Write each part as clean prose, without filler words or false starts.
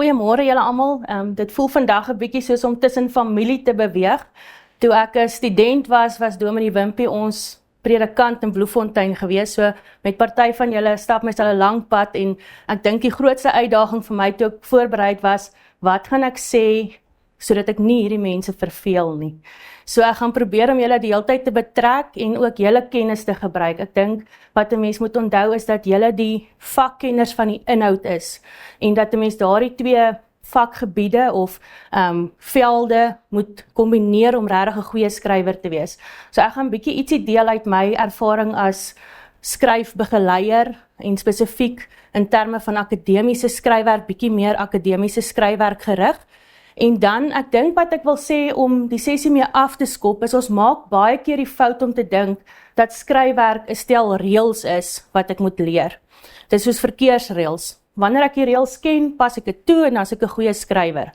Goeiemôre julle almal. Dit voel vandag 'n bietjie soos om tussen familie te beweeg. Toe ek 'n student was Dominee Wimpie ons predikant in Bloemfontein gewees. So met party van julle stap mes al 'n lang pad en ek dink die grootste uitdaging vir my toe ek voorberei was, wat gaan ek sê sodat ek nie hierdie mense verveel nie. So ek gaan probeer om julle die hele tyd te betrek en ook julle kennis te gebruik. Ek dink wat 'n mens moet onthou is dat julle die vakkenners van die inhoud is en dat 'n mens daardie twee vakgebiede of velde moet kombineer om regtig 'n goeie skrywer te wees. So ek gaan bietjie ietsie deel uit my ervaring as skryfbegeleier en spesifiek in terme van akademiese skryfwerk, bietjie meer akademiese skryfwerk gerig. En dan, ek dink wat ek wil sê om die sessie mee af te skop, is ons maak baie keer die fout om te dink dat skryfwerk 'n stel reëls is wat ek moet leer. Dit is soos verkeersreëls. Wanneer ek die reëls ken, pas ek dit toe en dan is ek 'n goeie skrywer.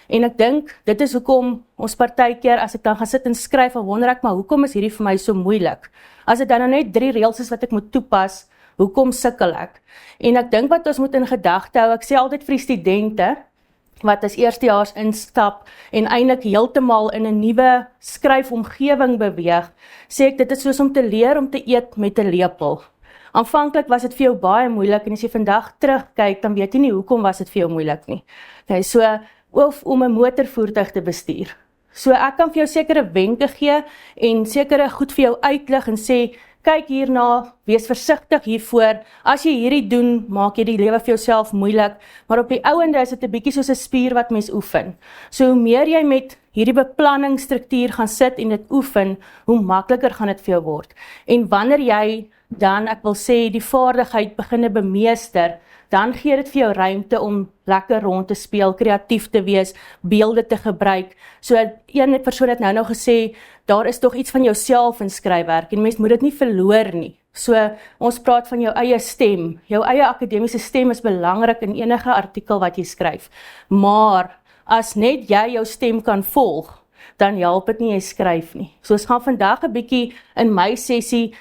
En ek dink, dit is hoekom ons partykeer, as ek dan gaan sit en skryf, dan wonder ek, maar hoekom is hierdie vir my so moeilik? As dit dan nou net 3 reëls is wat ek moet toepas, hoekom sukkel ek? En ek dink wat ons moet in gedagte hou, ek sê altyd vir die studente, wat as eerstejaars instap en eintlik heeltemal in 'n nuwe skryfomgewing beweeg, sê ek dit is soos om te leer om te eet met 'n lepel. Aanvanklik was dit vir jou baie moeilik en as jy vandag terugkyk, dan weet jy nie hoekom was dit vir jou moeilik nie. Okay, so of om 'n motorvoertuig te bestuur. So ek kan vir jou sekere wenke gee en sekere goed vir jou uitlig en sê, kyk hierna, wees versigtig hiervoor. As jy hierdie doen, maak jy die lewe vir jouself moeilik, maar op die ouende is dit 'n bietjie soos 'n spier wat mens oefen. So hoe meer jy met hierdie beplanningsstruktuur gaan sit en dit oefen, hoe makliker gaan dit vir jou word. En wanneer jy dan, ek wil sê, die vaardigheid begin bemeester, dan gee dit vir jou ruimte om lekker rond te speel, kreatief te wees, beelde te gebruik. So een persoon het nou gesê, daar is tog iets van jouself in skryfwerk en mens moet dit nie verloor nie. So ons praat van jou eie stem. Jou eie akademiese stem is belangrik in enige artikel wat jy skryf. Maar as net jy jou stem kan volg, dan help dit nie jy skryf nie. So ons gaan vandag 'n bietjie in my sessie,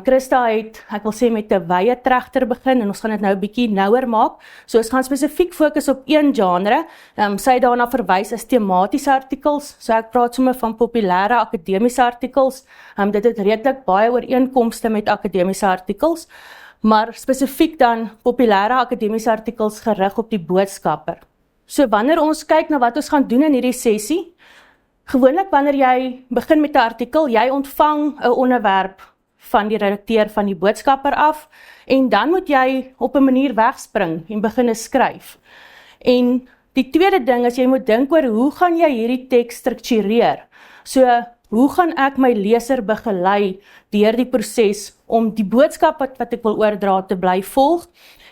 Christa het, ek wil sê met 'n wye tregter begin en ons gaan dit nou 'n bietjie nouer maak. So ons gaan spesifiek fokus op een genre. Sy het daarna verwys as tematiese artikels. So ek praat sommer van populêre akademiese artikels. Dit het redelik baie ooreenkomste met akademiese artikels, maar spesifiek dan populêre akademiese artikels gerig op die boodskapper. So wanneer ons kyk na wat ons gaan doen in hierdie sessie, gewoonlik wanneer jy begin met 'n artikel, jy ontvang 'n onderwerp van die redakteur van die boodskapper af en dan moet jy op 'n manier wegspring en begin skryf. En die tweede ding is jy moet dink oor hoe gaan jy hierdie teks struktureer? So hoe gaan ek my leser begelei deur die proses om die boodskap wat ek wil oordra te bly volg?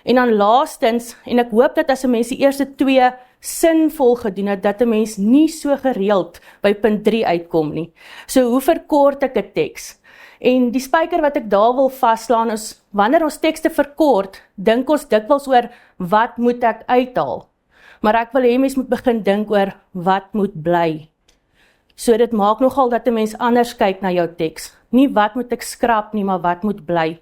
En dan laastens, en ek hoop dat as 'n mens die eerste 2 sinvol gedoen het, dat 'n mens nie so gereeld by punt 3 uitkom nie. So hoe verkort ek 'n teks? En die spyker wat ek daar wil vaslaan is, wanneer ons tekste verkort, dink ons dikwels oor wat moet ek uithaal. Maar ek wil hê mens moet begin dink oor wat moet bly. So dit maak nogal dat 'n mens anders kyk na jou teks. Nie wat moet ek skrap nie, maar wat moet bly.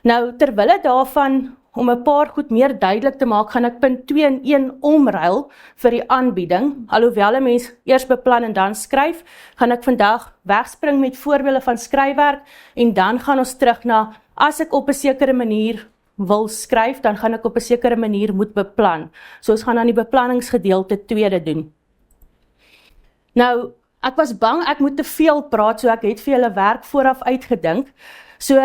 Nou, terwille daarvan, om 'n paar goed meer duidelik te maak, gaan ek punt 2 in 1 omruil vir die aanbieding. Alhoewel 'n mens eers beplan en dan skryf, gaan ek vandag wegspring met voorbeelde van skryfwerk en dan gaan ons terug na, as ek op 'n sekere manier wil skryf, dan gaan ek op 'n sekere manier moet beplan. So ons gaan dan die beplanningsgedeelte tweede doen. Nou, ek was bang ek moet te veel praat, so ek het vir julle werk vooraf uitgedink. So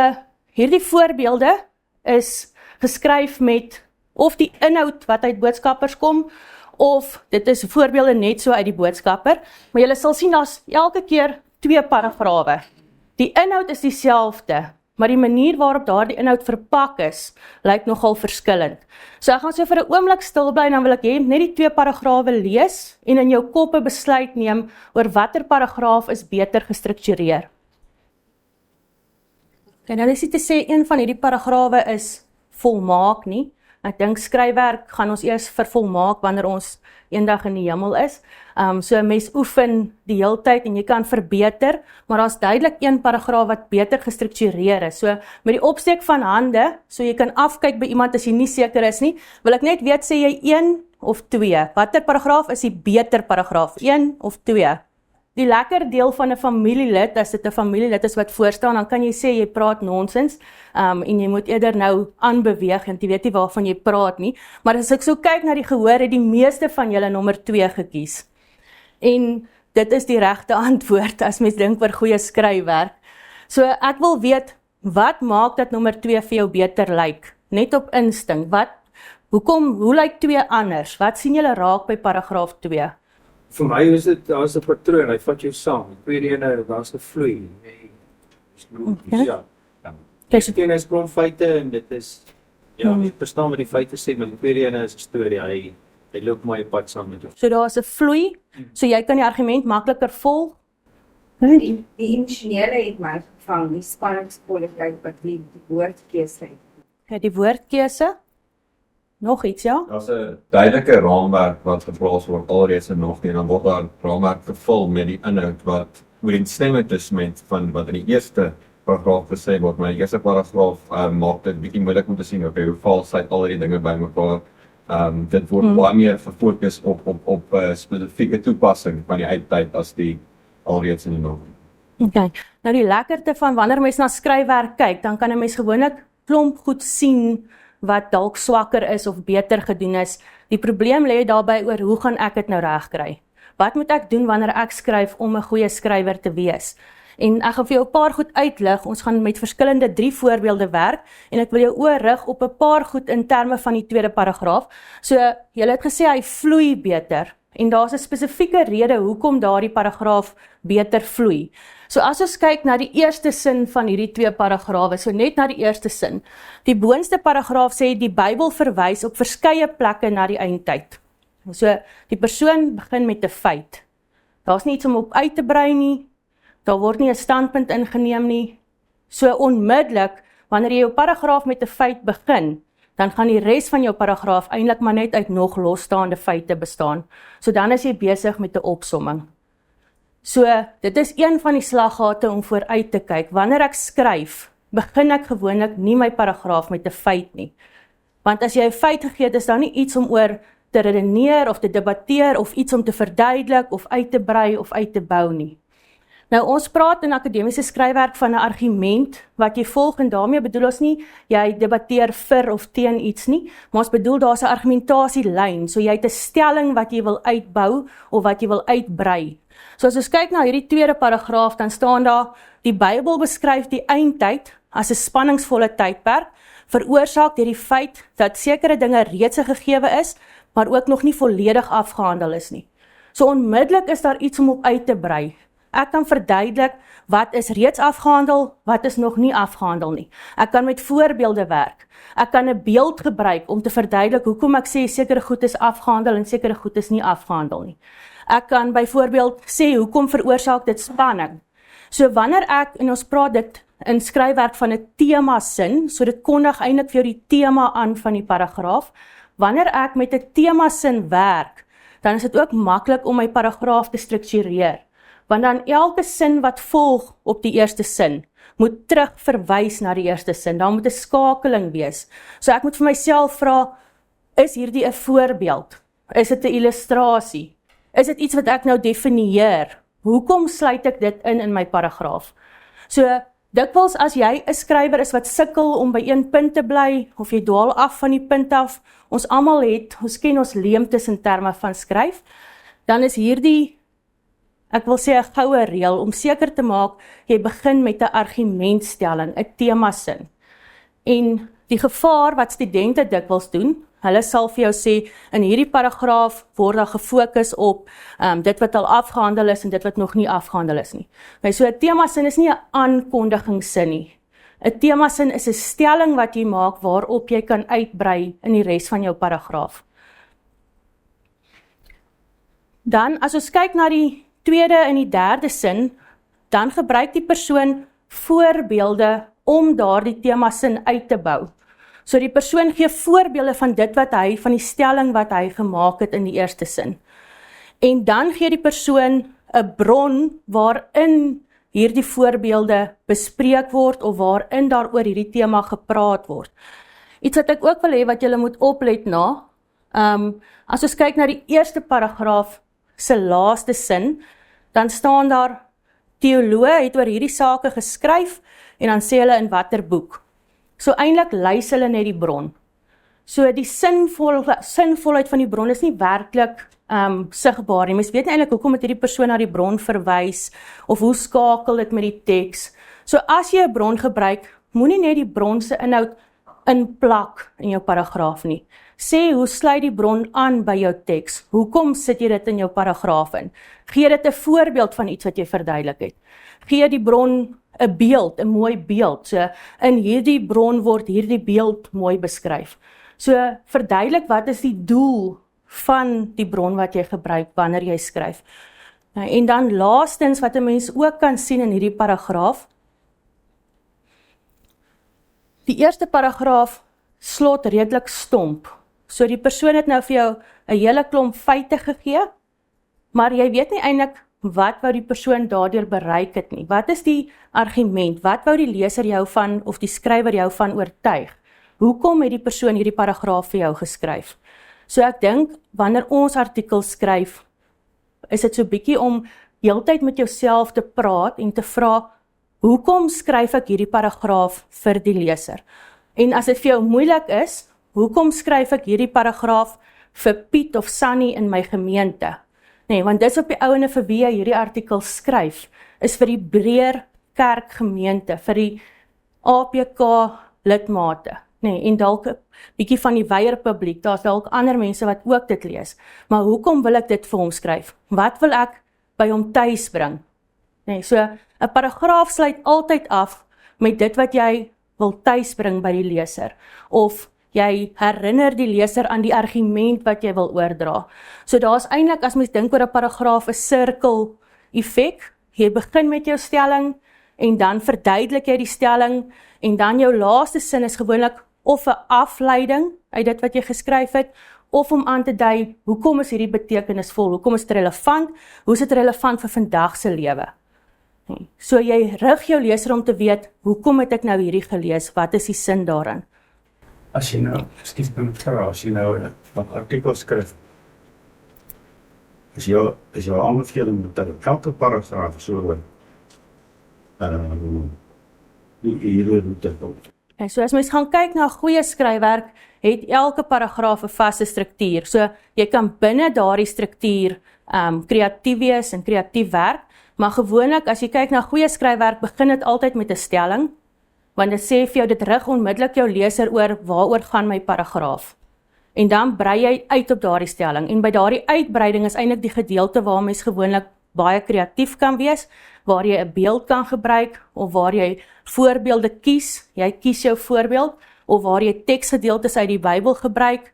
hierdie voorbeelde is geskryf met of die inhoud wat uit boodskappers kom, of dit is voorbeelde net so uit die boodskapper, maar julle sal sien daar's elke keer 2 paragrawe. Die inhoud is dieselfde, maar die manier waarop daardie inhoud verpak is, lyk nogal verskillend. So ek gaan so vir 'n oomblik stil bly en dan wil ek hê net die 2 paragrawe lees en in jou kop 'n besluit neem oor watter paragraaf is beter gestruktureer. Okay, nou dis nie te sê een van hierdie paragrawe is volmaak nie. Ek dink skryfwerk gaan ons eers vervolmaak wanneer ons eendag in die hemel is. So 'n mens oefen die hele tyd en jy kan verbeter, maar daar's duidelik een paragraaf wat beter gestruktureer is. So met die opsteek van hande, so jy kan afkyk by iemand as jy nie seker is nie, wil ek net weet, sê jy 1 of 2? Watter paragraaf is die beter paragraaf? 1 of 2? Die lekker deel van 'n familielid, as dit 'n familielid is wat voorstaan, dan kan jy sê jy praat nonsens, en jy moet eerder nou aanbeweeg, en jy weet nie waarvan jy praat nie. Maar as ek so kyk na die gehoor, het die meeste van julle nommer 2 gekies. En dit is die regte antwoord, as mens dink oor goeie skryfwerk. So ek wil weet, wat maak dat nommer 2 vir jou beter lyk? Net op instink, hoe lyk 2 anders? Wat sien julle raak by paragraaf 2? Vir my is dit, daar's 'n patroon, hy vat jou saam. Die tweede ene, daar's 'n vloei. Ja. Die ene is grondfeite en dit is, ek verstaan wat die feite sê, maar die tweede ene is 'n storie. Hy loop my pad saam met jou. So daar's 'n vloei, so jy kan die argument makliker volg. Die emosionele het my gevang, die spanningskwaliteit wat die woordkeuse het. Okay, die woordkeuse. Nog iets, ja? Daar's 'n duidelike raamwerk wat geplaas word alreeds en nog nie, en dan word daar raamwerk gevul met die inhoud wat ooreenstemmend is met van wat in die eerste paragraaf gesê word, maar die eerste paragraaf maak dit bietjie moeilik om te sien hoe vals hy al die dinge bymekaar. Dit word baie meer gefokus op spesifieke toepassing van die uittyd as die alreeds in die norm. Okay. Nou die lekkerte van wanneer mens na skryfwerk kyk, dan kan 'n mens gewoonlik klomp goed sien wat dalk swakker is of beter gedoen is. Die probleem lê daarby oor hoe gaan ek dit nou regkry? Wat moet ek doen wanneer ek skryf om 'n goeie skrywer te wees? En ek gaan vir jou 'n paar goed uitlig. Ons gaan met verskillende 3 voorbeelde werk en ek wil jou oor rig op 'n paar goed in terme van die tweede paragraaf. So, julle het gesê hy vloei beter en daar's 'n spesifieke rede hoekom daardie paragraaf beter vloei. So as ons kyk na die eerste sin van hierdie 2 paragrawe, so net na die eerste sin. Die boonste paragraaf sê die Bybel verwys op verskeie plekke na die eindtyd. So die persoon begin met 'n feit. Daar's nie iets om op uit te brei nie. Daar word nie 'n standpunt ingeneem nie. So onmiddellik, wanneer jy jou paragraaf met 'n feit begin, dan gaan die res van jou paragraaf eintlik maar net uit nog losstaande feite bestaan. So dan is jy besig met 'n opsomming. So dit is een van die slaggate om vooruit te kyk. Wanneer ek skryf, begin ek gewoonlik nie my paragraaf met 'n feit nie. Want as jy 'n feit gegee het, is daar nie iets om oor te redeneer of te debatteer of iets om te verduidelik of uit te brei of uit te bou nie. Nou ons praat in akademiese skryfwerk van 'n argument wat jy volg en daarmee bedoel ons nie jy debatteer vir of teen iets nie, maar ons bedoel daar's 'n argumentasielyn, so jy het 'n stelling wat jy wil uitbou of wat jy wil uitbrei. So as ons kyk na hierdie tweede paragraaf, dan staan daar die Bybel beskryf die eindtyd as 'n spanningsvolle tydperk, veroorsaak deur die feit dat sekere dinge reeds gegeewe is, maar ook nog nie volledig afgehandel is nie. So onmiddellik is daar iets om op uit te brei. Ek kan verduidelik wat is reeds afgehandel, wat is nog nie afgehandel nie. Ek kan met voorbeelde werk. Ek kan 'n beeld gebruik om te verduidelik hoekom ek sê sekere goed is afgehandel en sekere goed is nie afgehandel nie. Ek kan byvoorbeeld sê hoekom veroorsaak dit spanning. So wanneer ek, en ons praat dit in skryfwerk van 'n tema sin, so dit kondig eintlik vir jou die tema aan van die paragraaf. Wanneer ek met 'n tema sin werk, dan is dit ook maklik om my paragraaf te struktureer. Want dan elke sin wat volg op die eerste sin, moet terug verwys na die eerste sin. Daar moet 'n skakeling wees. So ek moet vir myself vra, is hierdie 'n voorbeeld? Is dit 'n illustrasie? Is dit iets wat ek nou definieer? Hoekom sluit ek dit in my paragraaf? So dikwels as jy 'n skrywer is wat sukkel om by een punt te bly, of jy dwaal af van die punt af, ons almal ons ken ons leemtes in terme van skryf, dan is hierdie, ek wil sê 'n goue reël om seker te maak, jy begin met 'n argumentstelling, 'n temasin. En die gevaar wat studente dikwels doen, hulle sal vir jou sê, in hierdie paragraaf word daar gefokus op dit wat al afgehandel is en dit wat nog nie afgehandel is nie. Okay, so 'n temasin is nie 'n aankondigingssin nie. 'n Temasin is 'n stelling wat jy maak waarop jy kan uitbrei in die res van jou paragraaf. Dan, as ons kyk na die tweede en die derde sin, dan gebruik die persoon voorbeelde om daardie temasin uit te bou. So die persoon gee voorbeelde van dit wat hy, van die stelling wat hy gemaak het in die eerste sin. En dan gee die persoon 'n bron waarin hierdie voorbeelde bespreek word of waarin daar oor hierdie tema gepraat word. Iets wat ek ook wil hê wat julle moet oplet na, As ons kyk na die eerste paragraaf se laaste sin, dan staan daar, teoloë het oor hierdie sake geskryf, en dan sê hulle in watter boek. So eintlik lys hulle net die bron. So die sinvolheid van die bron is nie werklik sigbaar nie. Mens weet nie eintlik hoekom het hierdie persoon na die bron verwys, of hoe skakel dit met die teks. So as jy 'n bron gebruik, moenie net die bron se inhoud inplak in jou paragraaf nie. Sê hoe sluit die bron aan by jou teks? Hoekom sit jy dit in jou paragraaf in? Gee dit 'n voorbeeld van iets wat jy verduidelik het. Gee die bron 'n beeld, 'n mooi beeld. So in hierdie bron word hierdie beeld mooi beskryf. So verduidelik wat is die doel van die bron wat jy gebruik wanneer jy skryf. En dan laastens wat 'n mens ook kan sien in hierdie paragraaf, die eerste paragraaf slot redelik stomp. So die persoon het nou vir jou 'n hele klomp feite gegee, maar jy weet nie eintlik wat wou die persoon daardeur bereik het nie. Wat is die argument? Wat wou die leser jou van, of die skrywer jou van oortuig? Hoekom het die persoon hierdie paragraaf vir jou geskryf? So ek dink, wanneer ons artikels skryf, is dit so bietjie om heeltyd met jouself te praat en te vra, hoekom skryf ek hierdie paragraaf vir die leser? En as dit vir jou moeilik is, hoekom skryf ek hierdie paragraaf vir Piet of Sunny in my gemeente? Nee, want dis op die ouene vir wie jy hierdie artikel skryf, is vir die breër kerkgemeente, vir die APK lidmate. Nee, en dalk 'n bietjie van die wyeer publiek, daar's dalk ander mense wat ook dit lees. Maar hoekom wil ek dit vir hom skryf? Wat wil ek by hom tuis bring? Nee, so 'n paragraaf sluit altyd af met dit wat jy wil tuisbring by die leser, of jy herinner die leser aan die argument wat jy wil oordra. So daar's eintlik, as mens dink oor 'n paragraaf, 'n sirkel effek. Jy begin met jou stelling, en dan verduidelik jy die stelling, en dan jou laaste sin is gewoonlik of 'n afleiding uit dit wat jy geskryf het, of om aan te dui, hoekom is hierdie betekenisvol, hoekom is dit relevant, hoe is dit relevant vir vandag se lewe. So jy rig jou leser om te weet, hoekom het ek nou hierdie gelees, wat is die sin daarin? As jy nou, as jy nou 'n artikel skryf, is jou aanbeveling dat elke paragraaf so hier dit op. So as mens gaan kyk na goeie skryfwerk, het elke paragraaf 'n vaste struktuur. So jy kan binne daardie struktuur kreatief wees en kreatief werk, maar gewoonlik as jy kyk na goeie skryfwerk, begin dit altyd met 'n stelling, want dit sê vir jou, dit rig onmiddellik jou leser oor waaroor gaan my paragraaf. En dan brei jy uit op daardie stelling, en by daardie uitbreiding is eintlik die gedeelte waar mens gewoonlik baie kreatief kan wees, waar jy 'n beeld kan gebruik, of waar jy voorbeelde kies, jy kies jou voorbeeld, of waar jy teksgedeeltes uit die Bybel gebruik.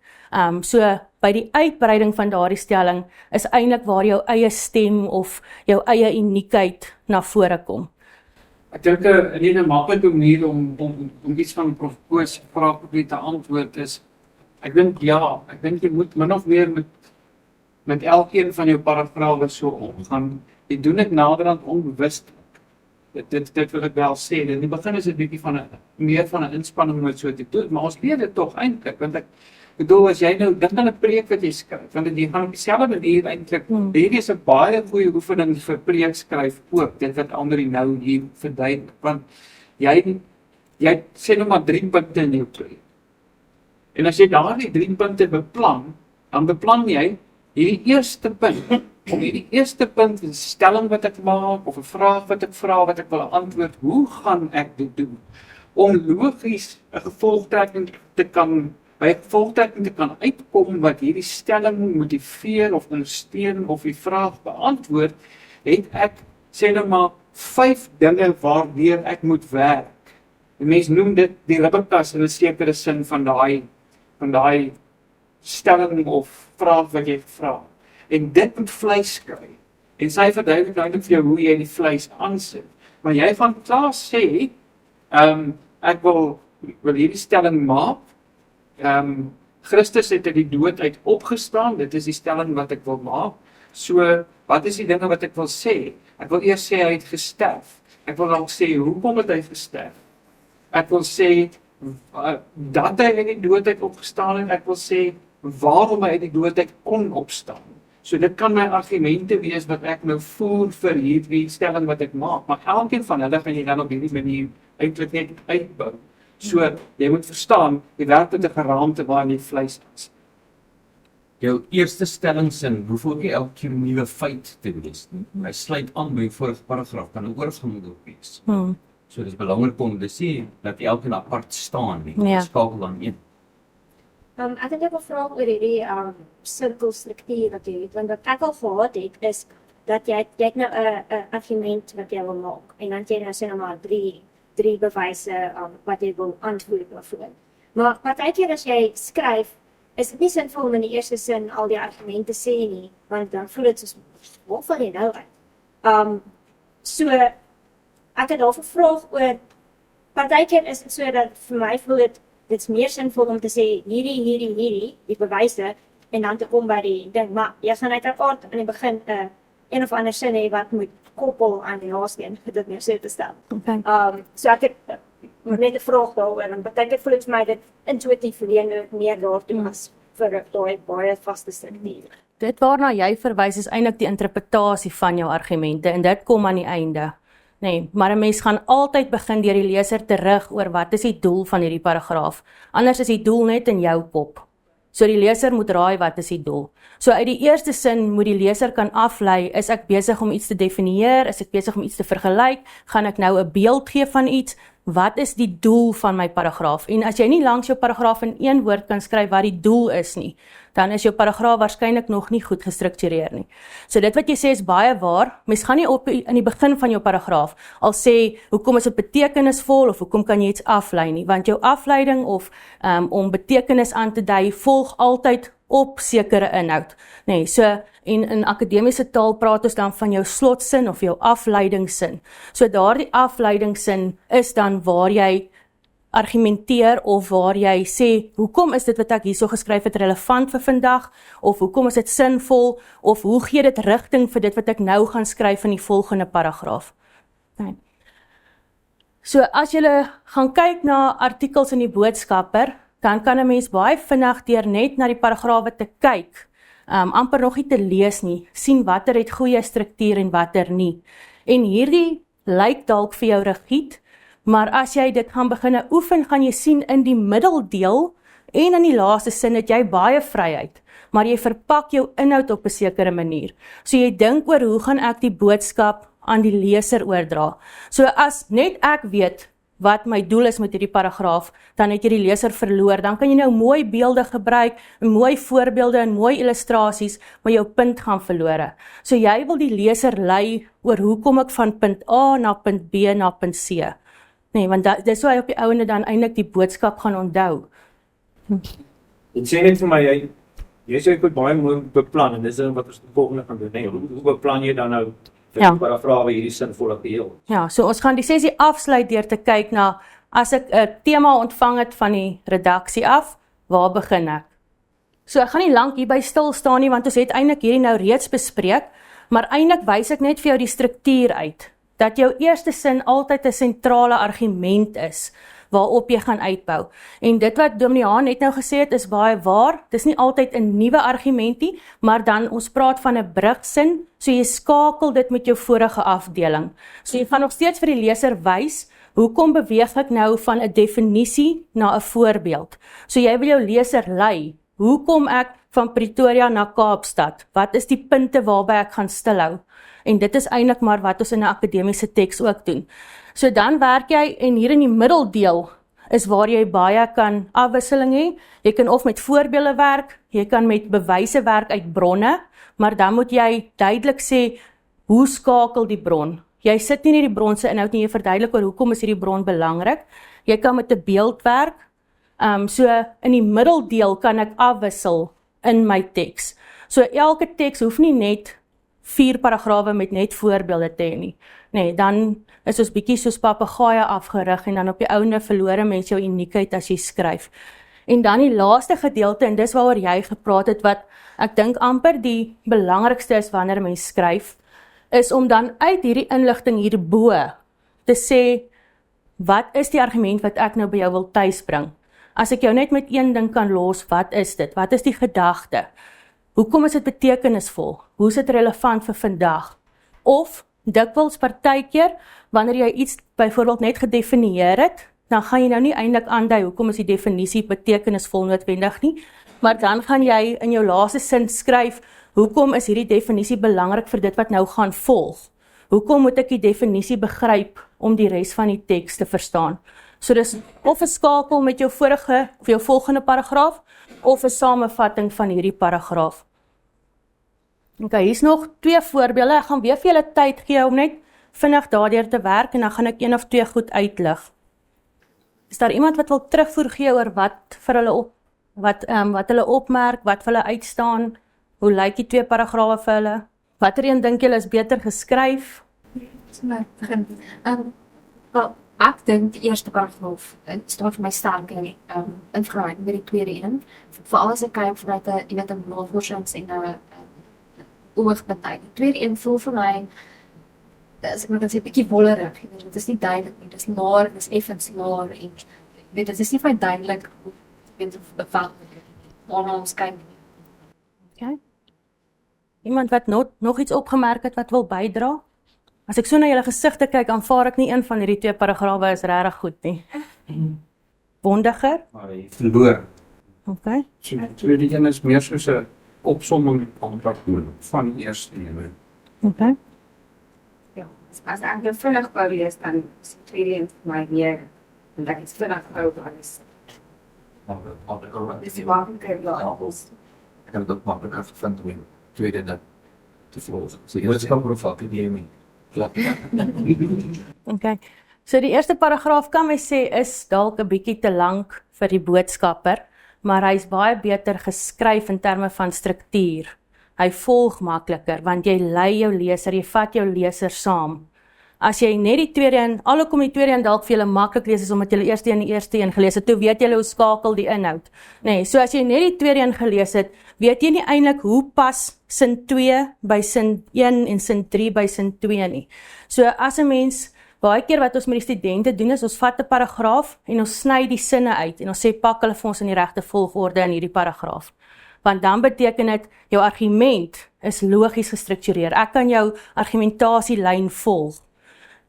So by die uitbreiding van daardie stelling is eintlik waar jou eie stem of jou eie uniekheid na vore kom. Ek dink 'n maklike manier om iets van Prof Koos se vraag te antwoord is, ek dink jy moet min of meer met elkeen van jou paragrawe so omgaan. Jy doen dit naderhand onbewust. Dit wil ek wel sê. In die begin is dit bietjie meer van 'n inspanning om dit so te doen, maar ons leer dit tog eintlik, want ek bedoel, as jy nou dink aan 'n preek wat jy skryf, want jy gaan op dieselfde manier eintlik, hierdie is 'n baie goeie oefening vir preek skryf ook, dit wat Andri nou hier verduidelik, want jy sê nou maar 3 punte in jou preek. En as jy daardie 3 punte beplan, dan beplan jy hierdie eerste punt, om hierdie eerste punt, 'n stelling wat ek maak, of 'n vraag wat ek vra, wat ek wil antwoord, hoe gaan ek dit doen? Om logies 'n gevolgtrekking te kan uitkom wat hierdie stelling motiveer of ondersteun of die vraag beantwoord, het ek, sê nou maar, 5 dinge waardeur ek moet werk. Die mens noem dit die ribbekas in 'n sekere sin van daai stelling of vraag wat jy vra. En dit moet vleis kry. En sy verduidelik nou net vir jou hoe jy die vleis aansit. Maar jy gaan klaar sê, ek wil hierdie stelling maak. Christus het uit die dood uit opgestaan, dit is die stelling wat ek wil maak. So, wat is die dinge wat ek wil sê? Ek wil eers sê hy het gesterf. Ek wil dan sê, hoekom het hy gesterf? Ek wil sê, dat hy uit die dood uit opgestaan het. Ek wil sê, waarom hy uit die dood uit kon opstaan. So dit kan my argumente wees wat ek nou voer vir hierdie stelling wat ek maak, maar elkeen van hulle gaan jy dan op hierdie manier eintlik net uitbou. So jy moet verstaan, die werk met 'n geraamte waarin die vleis is. Jou eerste stellingsin hoef ook nie elke keer 'n nuwe feit te wees nie. Hy sluit aan by die vorige paragraaf, kan 'n oorgang ook wees. So dis belangrik om te sê dat elkeen apart staan nie. Ja. Skakel dan een. Ek het net 'n vraag oor hierdie sirkelstruktuur wat jy het, want wat ek al gehad het is dat jy het nou 'n argument wat jy wil maak en dan het jy nou sê nou maar drie bewyse wat jy wil antwoord byvoorbeeld. Maar partykeer as jy skryf, is dit nie sinvol om in die eerste sin al die argumente sê nie, want dan voel dit soos wat val jy nou uit? So ek het al 'n vraag oor partykeer is dit so dat vir my voel dit's meer sinvol om te sê hierdie die bewyse en dan te kom by die ding, maar jy gaan uiteraard aan die begin een of ander sin hê wat moet koppel aan die laaste een, dit meer so te stel. Okay. So ek het net 'n vraag daaroor en partykeer voel dit vir my dit intuïtief leende meer daartoe as vir daai baie vaste struktuur. Dit waarna jy verwys is eintlik die interpretasie van jou argumente en dit kom aan die einde. Nee, maar 'n mens gaan altyd begin deur die leser terug oor wat is die doel van hierdie paragraaf. Anders is die doel net in jou kop. So die leser moet raai wat is die doel. So uit die eerste sin moet die leser kan aflei, is ek besig om iets te definieer, is ek besig om iets te vergelyk, gaan ek nou 'n beeld gee van iets, wat is die doel van my paragraaf? En as jy nie langs jou paragraaf in een woord kan skryf wat die doel is nie, dan is jou paragraaf waarskynlik nog nie goed gestruktureer nie. So dit wat jy sê is baie waar. Mens gaan nie op in die begin van jou paragraaf al sê hoekom is dit betekenisvol of hoekom kan jy iets aflei nie, want jou afleiding of om betekenis aan te dui volg altyd op sekere inhoud. Nee, so en in akademiese taal praat ons dan van jou slotsin of jou afleidingssin. So daardie afleidingssin is dan waar jy argumenteer of waar jy sê, hoekom is dit wat ek hierso geskryf het relevant vir vandag, of hoekom is dit sinvol, of hoe gee dit rigting vir dit wat ek nou gaan skryf in die volgende paragraaf. Okay. So as jy gaan kyk na artikels in die Boodskapper, dan kan 'n mens baie vinnig deur net na die paragrawe te kyk, amper nog nie te lees nie, sien watter het goeie struktuur en watter nie. En hierdie lyk dalk vir jou rigied, maar as jy dit gaan begin oefen, gaan jy sien in die middeldeel en in die laaste sin het jy baie vryheid, maar jy verpak jou inhoud op 'n sekere manier. So jy dink oor hoe gaan ek die boodskap aan die leser oordra. So as net ek weet wat my doel is met hierdie paragraaf, dan het jy die leser verloor. Dan kan jy nou mooi beelde gebruik, mooi voorbeelde en mooi illustrasies, maar jou punt gaan verlore. So jy wil die leser lei oor hoe kom ek van punt A na punt B na punt C. Nee, want dis so hy op die ouende dan eintlik die boodskap gaan onthou. Dit sê net vir my, jy sê ek moet baie mooi beplan en dis wat ons volgende gaan doen. Nee, hoe beplan jy dan nou vir die paragrawe hierdie sinvolle geheel? Ja, so ons gaan die sessie afsluit deur te kyk na, as ek 'n tema ontvang het van die redaksie af, waar begin ek? So ek gaan nie lank hierby stil staan nie, want ons het eintlik hierdie nou reeds bespreek, maar eintlik wys ek net vir jou die struktuur uit, dat jou eerste sin altyd 'n sentrale argument is, waarop jy gaan uitbou. En dit wat Dominee Haan net nou gesê het, is baie waar. Dis nie altyd 'n nuwe argument nie, maar dan ons praat van 'n brugsin, so jy skakel dit met jou vorige afdeling. So jy gaan nog steeds vir die leser wys, hoekom beweeg ek nou van 'n definisie na 'n voorbeeld. So jy wil jou leser lei, hoe kom ek van Pretoria na Kaapstad? Wat is die punte waarby ek gaan stilhou? En dit is eintlik maar wat ons in 'n akademiese teks ook doen. So dan werk jy, en hier in die middeldeel is waar jy baie kan afwisseling hê. Jy kan of met voorbeelde werk, jy kan met bewyse werk uit bronne, maar dan moet jy duidelik sê, hoe skakel die bron? Jy sit nie in die bron se inhoud nie, jy verduidelik oor hoekom is hierdie bron belangrik. Jy kan met 'n beeld werk. So in die middeldeel kan ek afwissel in my teks. So elke teks hoef nie net 4 paragrawe met net voorbeelde te hê nie. Nee, dan is ons bietjie soos papegaaie afgerig en dan op die ouende verlore mens jou uniekheid as jy skryf. En dan die laaste gedeelte, en dis waaroor jy gepraat het, wat ek dink amper die belangrikste is wanneer mens skryf, is om dan uit hierdie inligting hierbo te sê, wat is die argument wat ek nou by jou wil tuisbring? As ek jou net met een ding kan los, wat is dit? Wat is die gedagte? Hoekom is dit betekenisvol? Hoe is dit relevant vir vandag? Of dikwels partykeer, wanneer jy iets byvoorbeeld net gedefinieer het, dan gaan jy nou nie eintlik aandui hoekom is die definisie betekenisvol noodwendig nie, maar dan gaan jy in jou laaste sin skryf, hoekom is hierdie definisie belangrik vir dit wat nou gaan volg? Hoekom moet ek die definisie begryp om die res van die teks te verstaan? So dis of 'n skakel met jou vorige of jou volgende paragraaf, of 'n samevatting van hierdie paragraaf. Ok, hier's nog 2 voorbeelde. Ek gaan weer vir julle tyd gee om net vinnig daardeur te werk en dan gaan ek 1 of 2 goed uitlig. Is daar iemand wat wil terugvoer gee oor wat vir hulle wat hulle opmerk, wat vir hulle uitstaan? Hoe lyk die 2 paragrawe vir hulle? Watter een dink julle is beter geskryf? Begin. Wel, ek dink die eerste paragraaf staan vir my sterk in vergelyking met die tweede een. Veral as ek kyk vanuit 'n navorsings en 'n oogpunt uit. Die tweede een voel vir my as ek maar kan sê bietjie wollerig. Dit is nie duidelik nie. Dit is laer, dit is effens laer en dit is nie baie duidelik hoe mense bepaal waarna ons kyk. Okay. Iemand wat nog iets opgemerk het wat wil bydra? As ek so na julle gesigte kyk, aanvaar ek nie een van hierdie 2 paragrawe is regtig goed nie. Bondiger? Maar hy verloor. Okay. So die tweede een is meer soos 'n opsomming van die eerste een. Okay. Ja, as ek nou vinnig wou lees, dan is die tweede een vir my meer, en dat is vinnig oud alles. Dis die makliker laat. Ik heb het ook makkelijker gevonden om tweede net te volgen. Dus de eerste paragraaf die je Okay. So die eerste paragraaf kan my sê is dalk 'n bietjie te lank vir die boodskapper, maar hy's baie beter geskryf in terme van struktuur. Hy volg makliker want jy lei jou leser, jy vat jou leser saam. As jy net die tweede een, alhoewel die tweede een dalk vir julle maklik lees is omdat jy die eerste een gelees het, toe weet jy hoe skakel die inhoud. Nee, so as jy net die tweede een gelees het, weet jy nie eintlik hoe pas sin 2 by sin 1 en sin 3 by sin 2 nie. So as 'n mens, baie keer wat ons met die studente doen is, ons vat 'n paragraaf en ons sny die sinne uit en ons sê pak hulle vir ons in die regte volgorde in hierdie paragraaf. Want dan beteken dit, jou argument is logies gestruktureer. Ek kan jou argumentasielyn volg.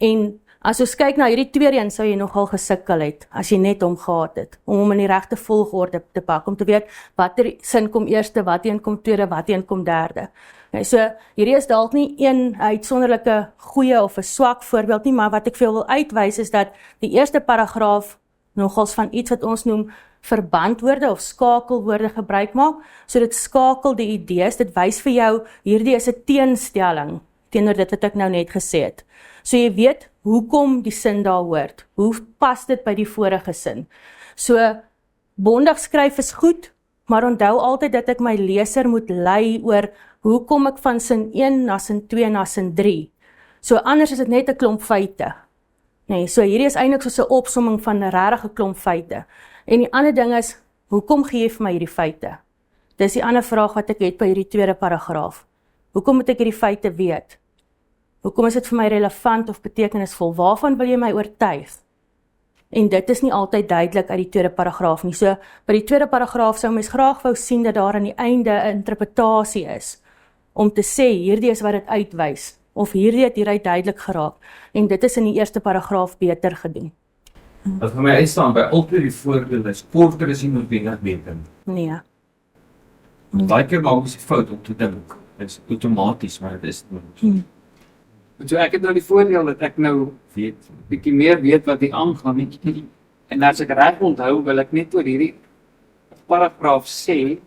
En as ons kyk na hierdie tweede een, sou jy nogal gesukkel het, as jy net hom gehad het, om hom in die regte volgorde te pak, om te weet, watter sin kom eerste, wat een kom tweede, wat een kom derde. Okay, so, hierdie is dalk nie een uitsonderlike goeie of 'n swak voorbeeld nie, maar wat ek vir jou wil uitwys is dat die eerste paragraaf nogals van iets wat ons noem verbandwoorde of skakelwoorde gebruik maak, so dit skakel die idees, dit wys vir jou, hierdie is 'n teenstelling teenoor dit wat ek nou net gesê het. So jy weet, hoekom die sin daar hoort, hoe pas dit by die vorige sin. So, bondig skryf is goed, maar onthou altyd dat ek my leser moet lei oor, hoe kom ek van sin 1 na sin 2 na sin 3. So anders is dit net 'n klomp feite. Nee, so hierdie is eintlik soos 'n opsomming van 'n regte klomp feite. En die ander ding is, hoekom gee jy vir my hierdie feite? Dis die ander vraag wat ek het by hierdie tweede paragraaf. Hoekom moet ek hierdie feite weet? Hoekom is dit vir my relevant of betekenisvol? Waarvan wil jy my oortuig? En dit is nie altyd duidelik uit die tweede paragraaf nie. So, by die tweede paragraaf sou mens graag wou sien dat daar aan die einde 'n interpretasie is, om te sê, hierdie is wat dit uitwys, of hierdie het hieruit duidelik geraak, en dit is in die eerste paragraaf beter gedoen. Wat vir my uitstaan by altyd die voorbeeld is, korter is nie noodwendig beter. Nee. Baie keer maak ons die fout om te dink, dit is outomaties, maar dit is nie. So ek het nou die voordeel dat ek nou bietjie meer weet wat hier aangaan nie. En as ek reg onthou, wil ek net oor hierdie paragraaf sê,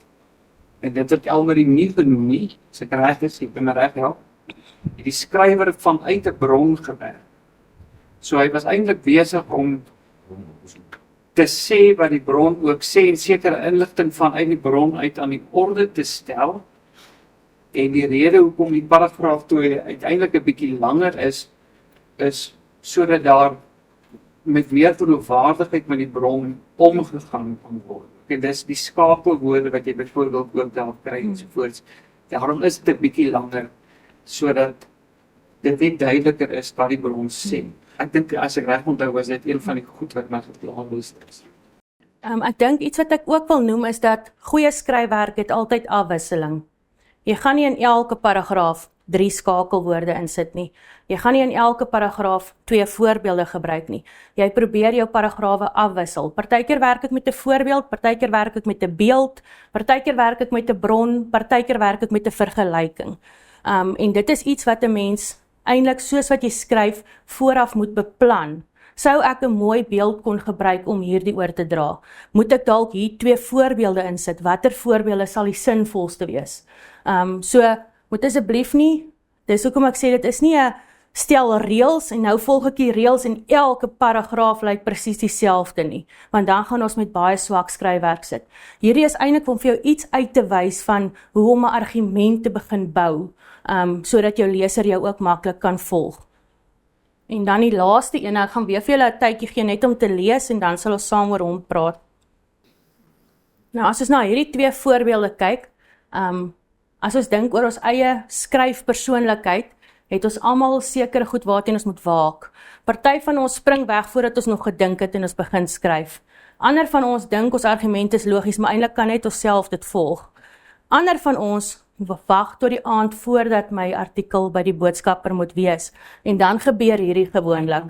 en dit het Elmarie nie genoem nie, as ek reg is, ek ben reg help, die skrywer vanuit 'n bron gewerk. So hy was eintlik besig om te sê wat die bron ook sê, en sekere inligting vanuit die bron uit aan die orde te stel. En die rede hoekom die paragraaf toe uiteindelik 'n bietjie langer is sodat daar met meer geloofwaardigheid met die bron omgegaan kan word. En dis die skakelwoorde wat jy byvoorbeeld ook daar kry ensovoorts. Daarom is dit 'n bietjie langer sodat dit net duideliker is wat die bron sê. Ek dink as ek reg onthou was dit een van die goed wat my geplaas is. Ek dink iets wat ek ook wil noem is dat goeie skryfwerk het altyd afwisseling. Jy gaan nie in elke paragraaf 3 skakelwoorde insit nie. Jy gaan nie in elke paragraaf 2 voorbeelde gebruik nie. Jy probeer jou paragrawe afwissel. Partykeer werk ek met 'n voorbeeld, partykeer werk ek met 'n beeld, partykeer werk ek met 'n bron, partykeer werk ek met 'n vergelyking. En dit is iets wat 'n mens eintlik soos wat jy skryf vooraf moet beplan. Sou ek 'n mooi beeld kon gebruik om hierdie oor te dra? Moet ek dalk hier 2 voorbeelde insit? Watter voorbeelde sal die sinvolste wees? So moet asseblief nie, dis hoekom ek sê dit is nie 'n stel reëls en nou volg ek die reëls en elke paragraaf lyk presies dieselfde nie, want dan gaan ons met baie swak skryfwerk sit. Hierdie is eintlik om vir jou iets uit te wys van hoe om 'n argument te begin bou, sodat jou leser jou ook maklik kan volg. En dan die laaste een, ek gaan weer vir julle 'n tydjie gee net om te lees en dan sal ons saam oor hom praat. Nou as ons na hierdie 2 voorbeelde kyk, as ons dink oor ons eie skryfpersoonlikheid, het ons almal sekere goed waarteen ons moet waak. Party van ons spring weg voordat ons nog gedink het en ons begin skryf. Ander van ons dink ons argument is logies, maar eintlik kan net ons self dit volg. Ander van ons wag tot die aand voordat my artikel by die boodskapper moet wees. En dan gebeur hierdie gewoonlik.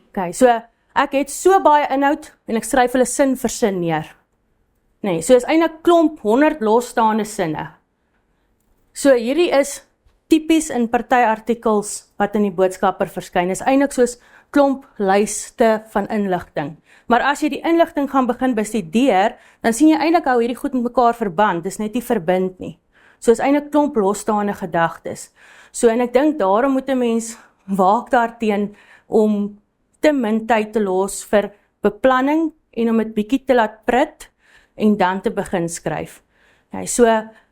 Okay, so ek het so baie inhoud en ek skryf hulle sin vir sin neer. Nee, so is eintlik klomp 100 losstaande sinne. So hierdie is tipies in party artikels wat in die boodskapper verskyn. Is eintlik soos klomp lyste van inligting. Maar as jy die inligting gaan begin bestudeer, dan sien jy eintlik hoe hierdie goed met mekaar verband, dis net nie verbind nie. So is eintlik klomp losstaande gedagtes. So en ek dink daarom moet 'n mens waak daarteen om te min tyd te los vir beplanning en om dit bietjie te laat prit en dan te begin skryf. Okay, so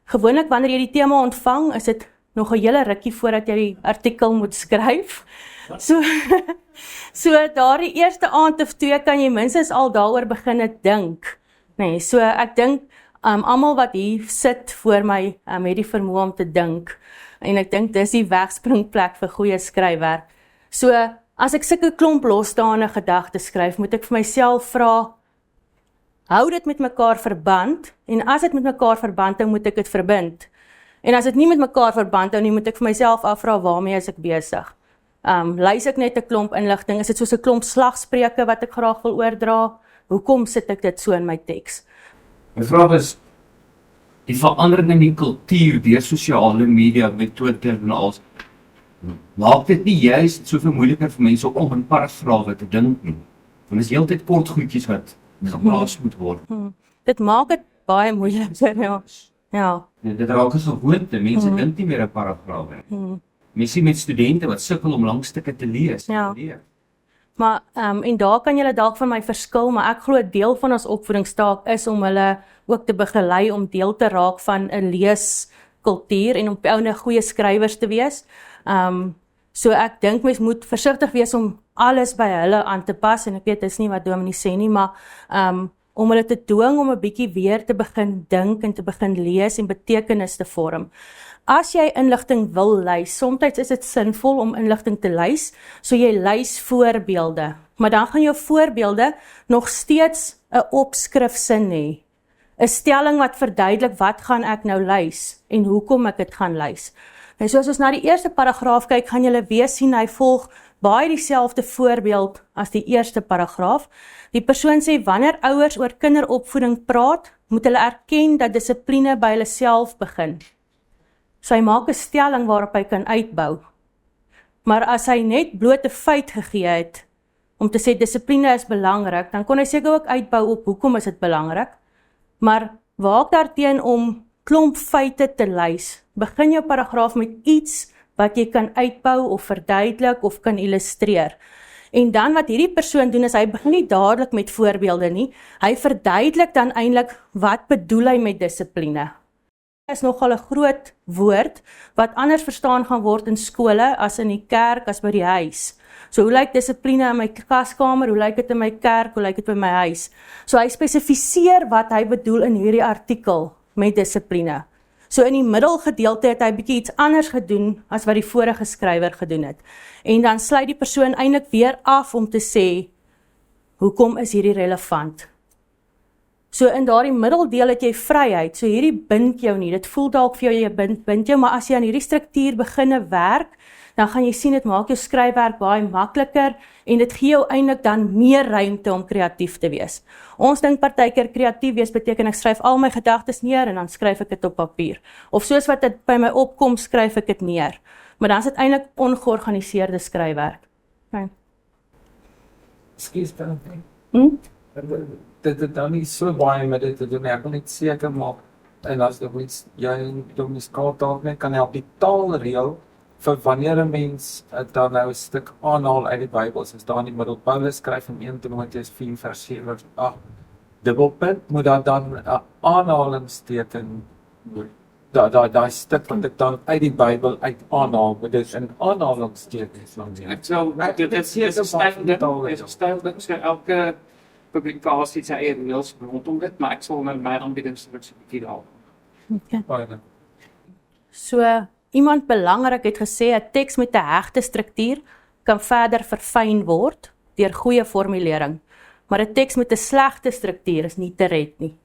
gewoonlik wanneer jy die tema ontvang, is dit nog 'n hele rukkie voordat jy die artikel moet skryf. So daardie eerste aand of 2 kan jy minstens al daaroor begin dink. Nee, so ek dink almal wat hier sit voor my het die vermoë om te dink. En ek dink dis die wegspringplek vir goeie skryfwerk. So as ek sulke klomp losstaande gedagtes skryf, moet ek vir myself vra, hou dit met mekaar verband, en as dit met mekaar verband hou, moet ek dit verbind. En as dit nie met mekaar verband hou nie, moet ek vir myself afvra, waarmee is ek besig? Lys ek net 'n klomp inligting, is dit soos 'n klomp slagspreuke wat ek graag wil oordra? Hoekom sit ek dit so in my teks? My vraag is, die verandering in die kultuur deur sosiale media met Twitter en alles, maak dit nie juist soveel moeiliker vir mense om in paragrawe te dink nie? Want is heeltyd kort goedjies wat geplaas moet word. Dit maak dit baie moeiliker, ja. Ja. Dit raak as 'n gewoonte, mense dink nie meer in paragrawe. Mense sien met studente wat sukkel om lang stukke te lees. Ja. Maar en daar kan julle dalk van my verskil, maar ek glo 'n deel van ons opvoedingstaak is om hulle ook te begelei om deel te raak van 'n leeskultuur en om op ouene goeie skrywers te wees. So ek dink mens moet versigtig wees om alles by hulle aan te pas, en ek weet dis nie wat Dominee sê nie, maar om hulle te dwing om 'n bietjie weer te begin dink en te begin lees en betekenis te vorm. As jy inligting wil lys, soms is dit sinvol om inligting te lys, so jy lys voorbeelde, maar dan gaan jou voorbeelde nog steeds 'n opskrifsin hê. 'n Stelling wat verduidelik wat gaan ek nou lys en hoekom ek dit gaan lys. En so as ons na die eerste paragraaf kyk, gaan julle weer sien hy volg baie dieselfde voorbeeld as die eerste paragraaf. Die persoon sê wanneer ouers oor kinderopvoeding praat, moet hulle erken dat dissipline by hulle self begin. So hy maak 'n stelling waarop hy kan uitbou. Maar as hy net bloot 'n feit gegee het om te sê dissipline is belangrik, dan kon hy seker ook uitbou op hoekom is dit belangrik. Maar waak daarteen om klomp feite te lys. Begin jou paragraaf met iets wat jy kan uitbou of verduidelik of kan illustreer. En dan wat hierdie persoon doen is hy begin nie dadelik met voorbeelde nie. Hy verduidelik dan eintlik wat bedoel hy met dissipline. Is nogal 'n groot woord wat anders verstaan gaan word in skole as in die kerk as by die huis. So hoe lyk dissipline in my klaskamer, hoe lyk dit in my kerk, hoe lyk dit by my huis? So hy spesifiseer wat hy bedoel in hierdie artikel met dissipline. So in die middelgedeelte het hy bietjie iets anders gedoen as wat die vorige skrywer gedoen het. En dan sluit die persoon eintlik weer af om te sê, hoekom is hierdie relevant? So in daardie middeldeel het jy vryheid, so hierdie bind jou nie, dit voel dalk vir jou, jy bind jou, maar as jy aan hierdie struktuur beginne werk, dan gaan jy sien, dit maak jou skryfwerk baie makliker, en dit gee jou eintlik dan meer ruimte om kreatief te wees. Ons dink partykeer kreatief wees beteken ek skryf al my gedagtes neer, en dan skryf ek dit op papier. Of soos wat dit by my opkom, skryf ek dit neer. Maar dan is dit eintlik ongeorganiseerde skryfwerk. Okay. Ekskuus dan. Hm? Dit dan nie so baie met dit te doen, ek wil net seker maak, en as dit iets, jy doen die skaaltaal net kan help die taalreël, vir wanneer 'n mens dan nou 'n stuk aanhaal uit die Bybel, is daar in die middel, Paulus skryf in 1 Timoteus 4:7, dubbelpunt, moet daar dan 'n aanhalingsteken, daai stuk wat ek dan uit die Bybel uit aanhaal, moet dit in aanhalingstekens langs die. Ek sou, dit is een styl ding, so elke publikasie sy eie reëls rondom dit, maar ek sal met my aanbiedingsstruksie bietjie daar. Okay. So, iemand belangrik het gesê, 'n teks met 'n hegte struktuur kan verder verfyn word deur goeie formulering, maar 'n teks met 'n slegte struktuur is nie te red nie.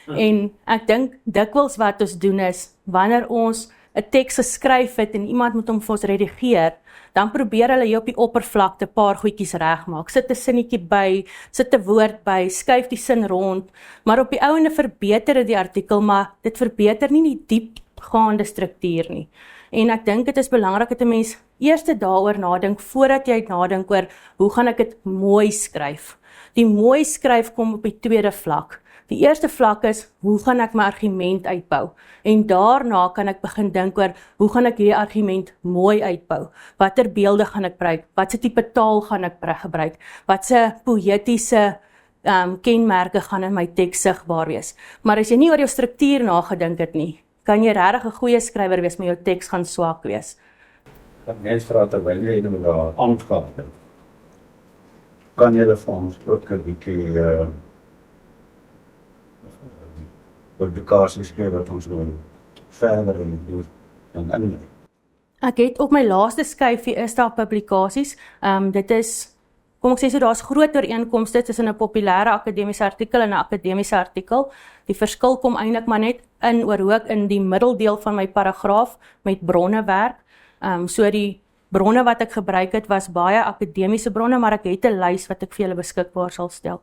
En ek dink dikwels wat ons doen is, wanneer ons 'n teks geskryf het en iemand moet hom vir ons redigeer, dan probeer hulle hier op die oppervlakte 'n paar goedjies regmaak. Sit 'n sinnetjie by, sit 'n woord by, skuif die sin rond, maar op die ouende verbeter dit die artikel, maar dit verbeter nie die diepgaande struktuur nie. En ek dink dit is belangrik dat 'n mens eers daaroor nadink, voordat jy nadink oor, hoe gaan ek dit mooi skryf? Die mooi skryf kom op die tweede vlak. Die eerste vlak is, hoe gaan ek my argument uitbou? En daarna kan ek begin dink oor, hoe gaan ek hierdie argument mooi uitbou? Watter beelde gaan ek gebruik? Watse tipe taal gaan ek gebruik? Watse poëtiese kenmerke gaan in my teks sigbaar wees? Maar as jy nie oor jou struktuur nagedink het nie, kan jy regtig 'n goeie skrywer wees, maar jou teks gaan swak wees. Mens vra terwyl jy nou daar aangaan. Kan jy vir ons ook 'n bietjie publikasies gee wat ons nou verder doen en ander. Ek het op my laaste skyfie is daar publikasies. Dit is, kom ek sê so, daar's groot ooreenkomste tussen 'n populêre akademiese artikel en 'n akademiese artikel. Die verskil kom eintlik maar net in oor hoe ek in die middeldeel van my paragraaf met bronne werk. So die bronne wat ek gebruik het was baie akademiese bronne, maar ek het 'n lys wat ek vir julle beskikbaar sal stel.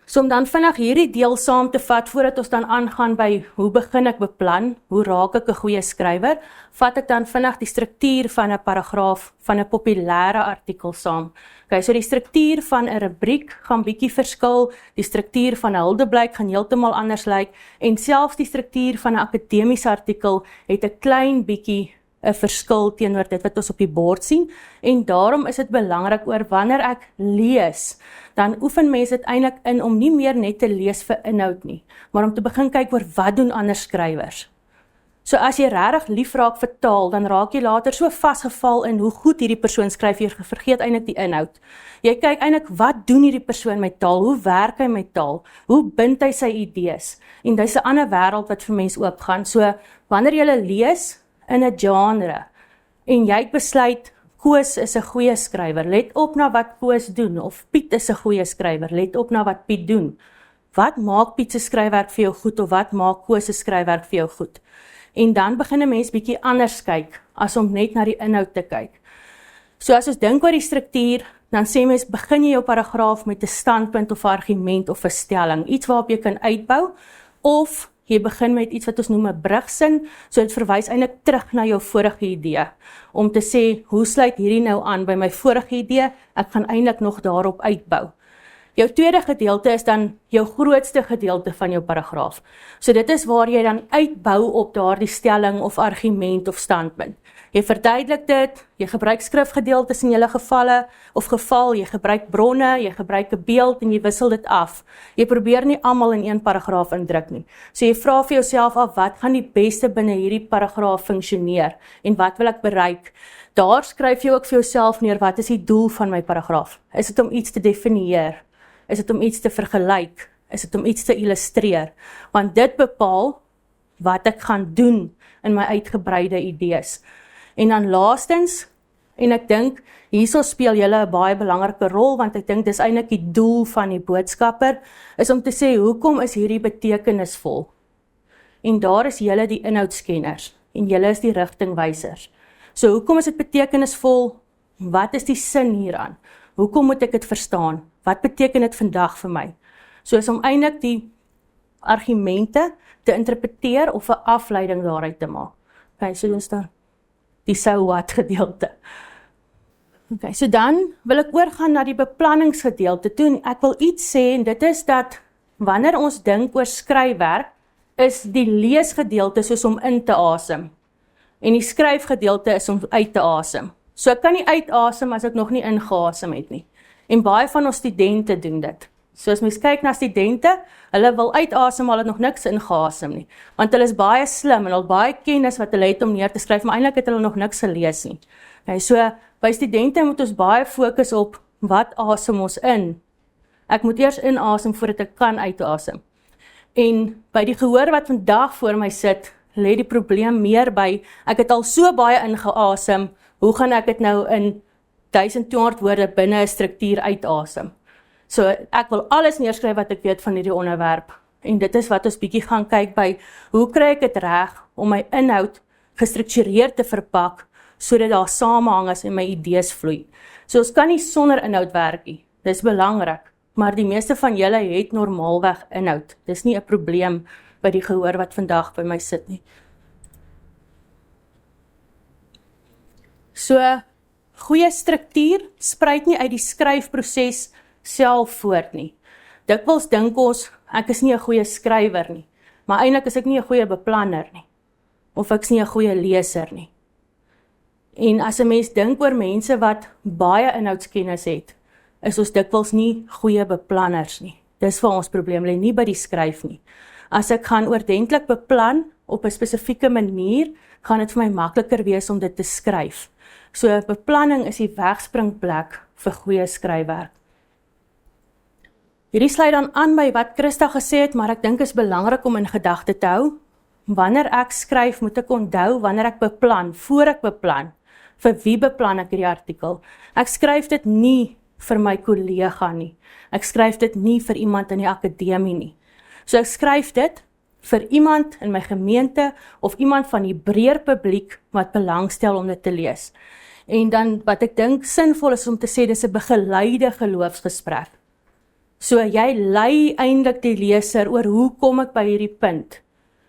So om dan vinnig hierdie deel saam te vat, voordat ons dan aangaan by hoe begin ek beplan, hoe raak ek 'n goeie skrywer, vat ek dan vinnig die struktuur van 'n paragraaf, van 'n populêre artikel saam. Okay, so die struktuur van 'n rubriek gaan bietjie verskil, die struktuur van 'n huldeblyk gaan heeltemal anders lyk, en selfs die struktuur van 'n akademiese artikel het 'n klein bietjie 'n verskil teenoor dit wat ons op die bord sien, en daarom is dit belangrik oor wanneer ek lees, dan oefen mense dit eintlik in om nie meer net te lees vir inhoud nie, maar om te begin kyk oor wat doen ander skrywers. So as jy regtig lief raak vir taal, dan raak jy later so vasgeval in hoe goed hierdie persoon skryf, jy vergeet eintlik die inhoud. Jy kyk eintlik, wat doen hierdie persoon met taal, hoe werk hy met taal, hoe bind hy sy idees, en dis 'n ander wêreld wat vir mense oopgaan. So wanneer jy lees in 'n genre, en jy het besluit, Koos is 'n goeie skrywer, let op na wat Koos doen, of Piet is 'n goeie skrywer, let op na wat Piet doen. Wat maak Piet se skryfwerk vir jou goed, of wat maak Koos se skryfwerk vir jou goed? En dan begin 'n mens bietjie anders kyk, as om net na die inhoud te kyk. So as ons dink oor die struktuur, dan sê mens, begin jy jou paragraaf met 'n standpunt of argument of 'n stelling, iets waarop jy kan uitbou, of jy begin met iets wat ons noem 'n brugsin, so dit verwys eintlik terug na jou vorige idee, om te sê, hoe sluit hierdie nou aan by my vorige idee, ek gaan eintlik nog daarop uitbou. Jou tweede gedeelte is dan jou grootste gedeelte van jou paragraaf. So dit is waar jy dan uitbou op daardie stelling of argument of standpunt. Jy verduidelik dit, jy gebruik skrifgedeeltes in julle gevalle of geval, jy gebruik bronne, jy gebruik 'n beeld en jy wissel dit af. Jy probeer nie almal in een paragraaf indruk nie. So jy vra vir jouself af, wat gaan die beste binne hierdie paragraaf funksioneer en wat wil ek bereik? Daar skryf jy ook vir jouself neer, wat is die doel van my paragraaf? Is dit om iets te definieer? Is dit om iets te vergelyk? Is dit om iets te illustreer? Want dit bepaal wat ek gaan doen in my uitgebreide idees. En dan laastens, En ek dink, hierso speel julle 'n baie belangrike rol, want ek dink dis eintlik die doel van die boodskapper, is om te sê, hoekom is hierdie betekenisvol? En daar is julle die inhoudskenners, en julle is die rigtingwysers. So hoekom is dit betekenisvol? Wat is die sin hieraan? Hoekom moet ek dit verstaan? Wat beteken dit vandag vir my? So is om eintlik die argumente te interpreteer of 'n afleiding daaruit te maak. Okay, so dis dan die so what gedeelte. Okay, so dan wil ek oorgaan na die beplanningsgedeelte toe, en ek wil iets sê, en dit is dat wanneer ons dink oor skryfwerk, is die leesgedeelte soos om in te asem, en die skryfgedeelte is om uit te asem. So ek kan nie uitasem as ek nog nie ingeasem het nie. En baie van ons studente doen dit. So as mens kyk na studente, hulle wil uitasem, al het nog niks ingeasem nie. Want hulle is baie slim, en al baie kennis wat hulle het om neer te skryf, maar eintlik het hulle nog niks gelees nie. Okay, so by studente moet ons baie fokus op, wat asem ons in? Ek moet eers inasem voordat ek kan uitasem. En by die gehoor wat vandag voor my sit, lê die probleem meer by, ek het al so baie ingeasem, hoe gaan ek dit nou in 1200 woorde binne 'n struktuur uitasem? So ek wil alles neerskryf wat ek weet van hierdie onderwerp. En dit is wat ons bietjie gaan kyk by, hoe kry ek dit reg om my inhoud gestruktureerd te verpak, sodat daar samehang is en my idees vloei. So ons kan nie sonder inhoud werk nie, dis belangrik, maar die meeste van julle het normaalweg inhoud. Dis nie 'n probleem by die gehoor wat vandag by my sit nie. So, goeie struktuur spruit nie uit die skryfproses self voort nie. Dikwels dink ons, ek is nie 'n goeie skrywer nie, maar eintlik is ek nie 'n goeie beplanner nie, of ek is nie 'n goeie leser nie. En as 'n mens dink oor mense wat baie inhoudskennis het, is ons dikwels nie goeie beplanners nie. Dis vir ons probleem, lê nie by die skryf nie. As ek gaan oordentlik beplan op 'n spesifieke manier, gaan dit vir my makliker wees om dit te skryf. So beplanning is die wegspringplek vir goeie skryfwerk. Hierdie sluit dan aan by wat Christa gesê het, maar ek dink is belangrik om in gedagte te hou. Wanneer ek skryf, moet ek onthou wanneer ek beplan, voor ek beplan, vir wie beplan ek hierdie artikel. Ek skryf dit nie vir my kollega nie. Ek skryf dit nie vir iemand in die akademie nie. So ek skryf dit vir iemand in my gemeente of iemand van die breër publiek wat belangstel om dit te lees. En dan wat ek dink sinvol is om te sê, dis 'n begeleide geloofsgesprek. So jy lei eintlik die leser oor hoe kom ek by hierdie punt.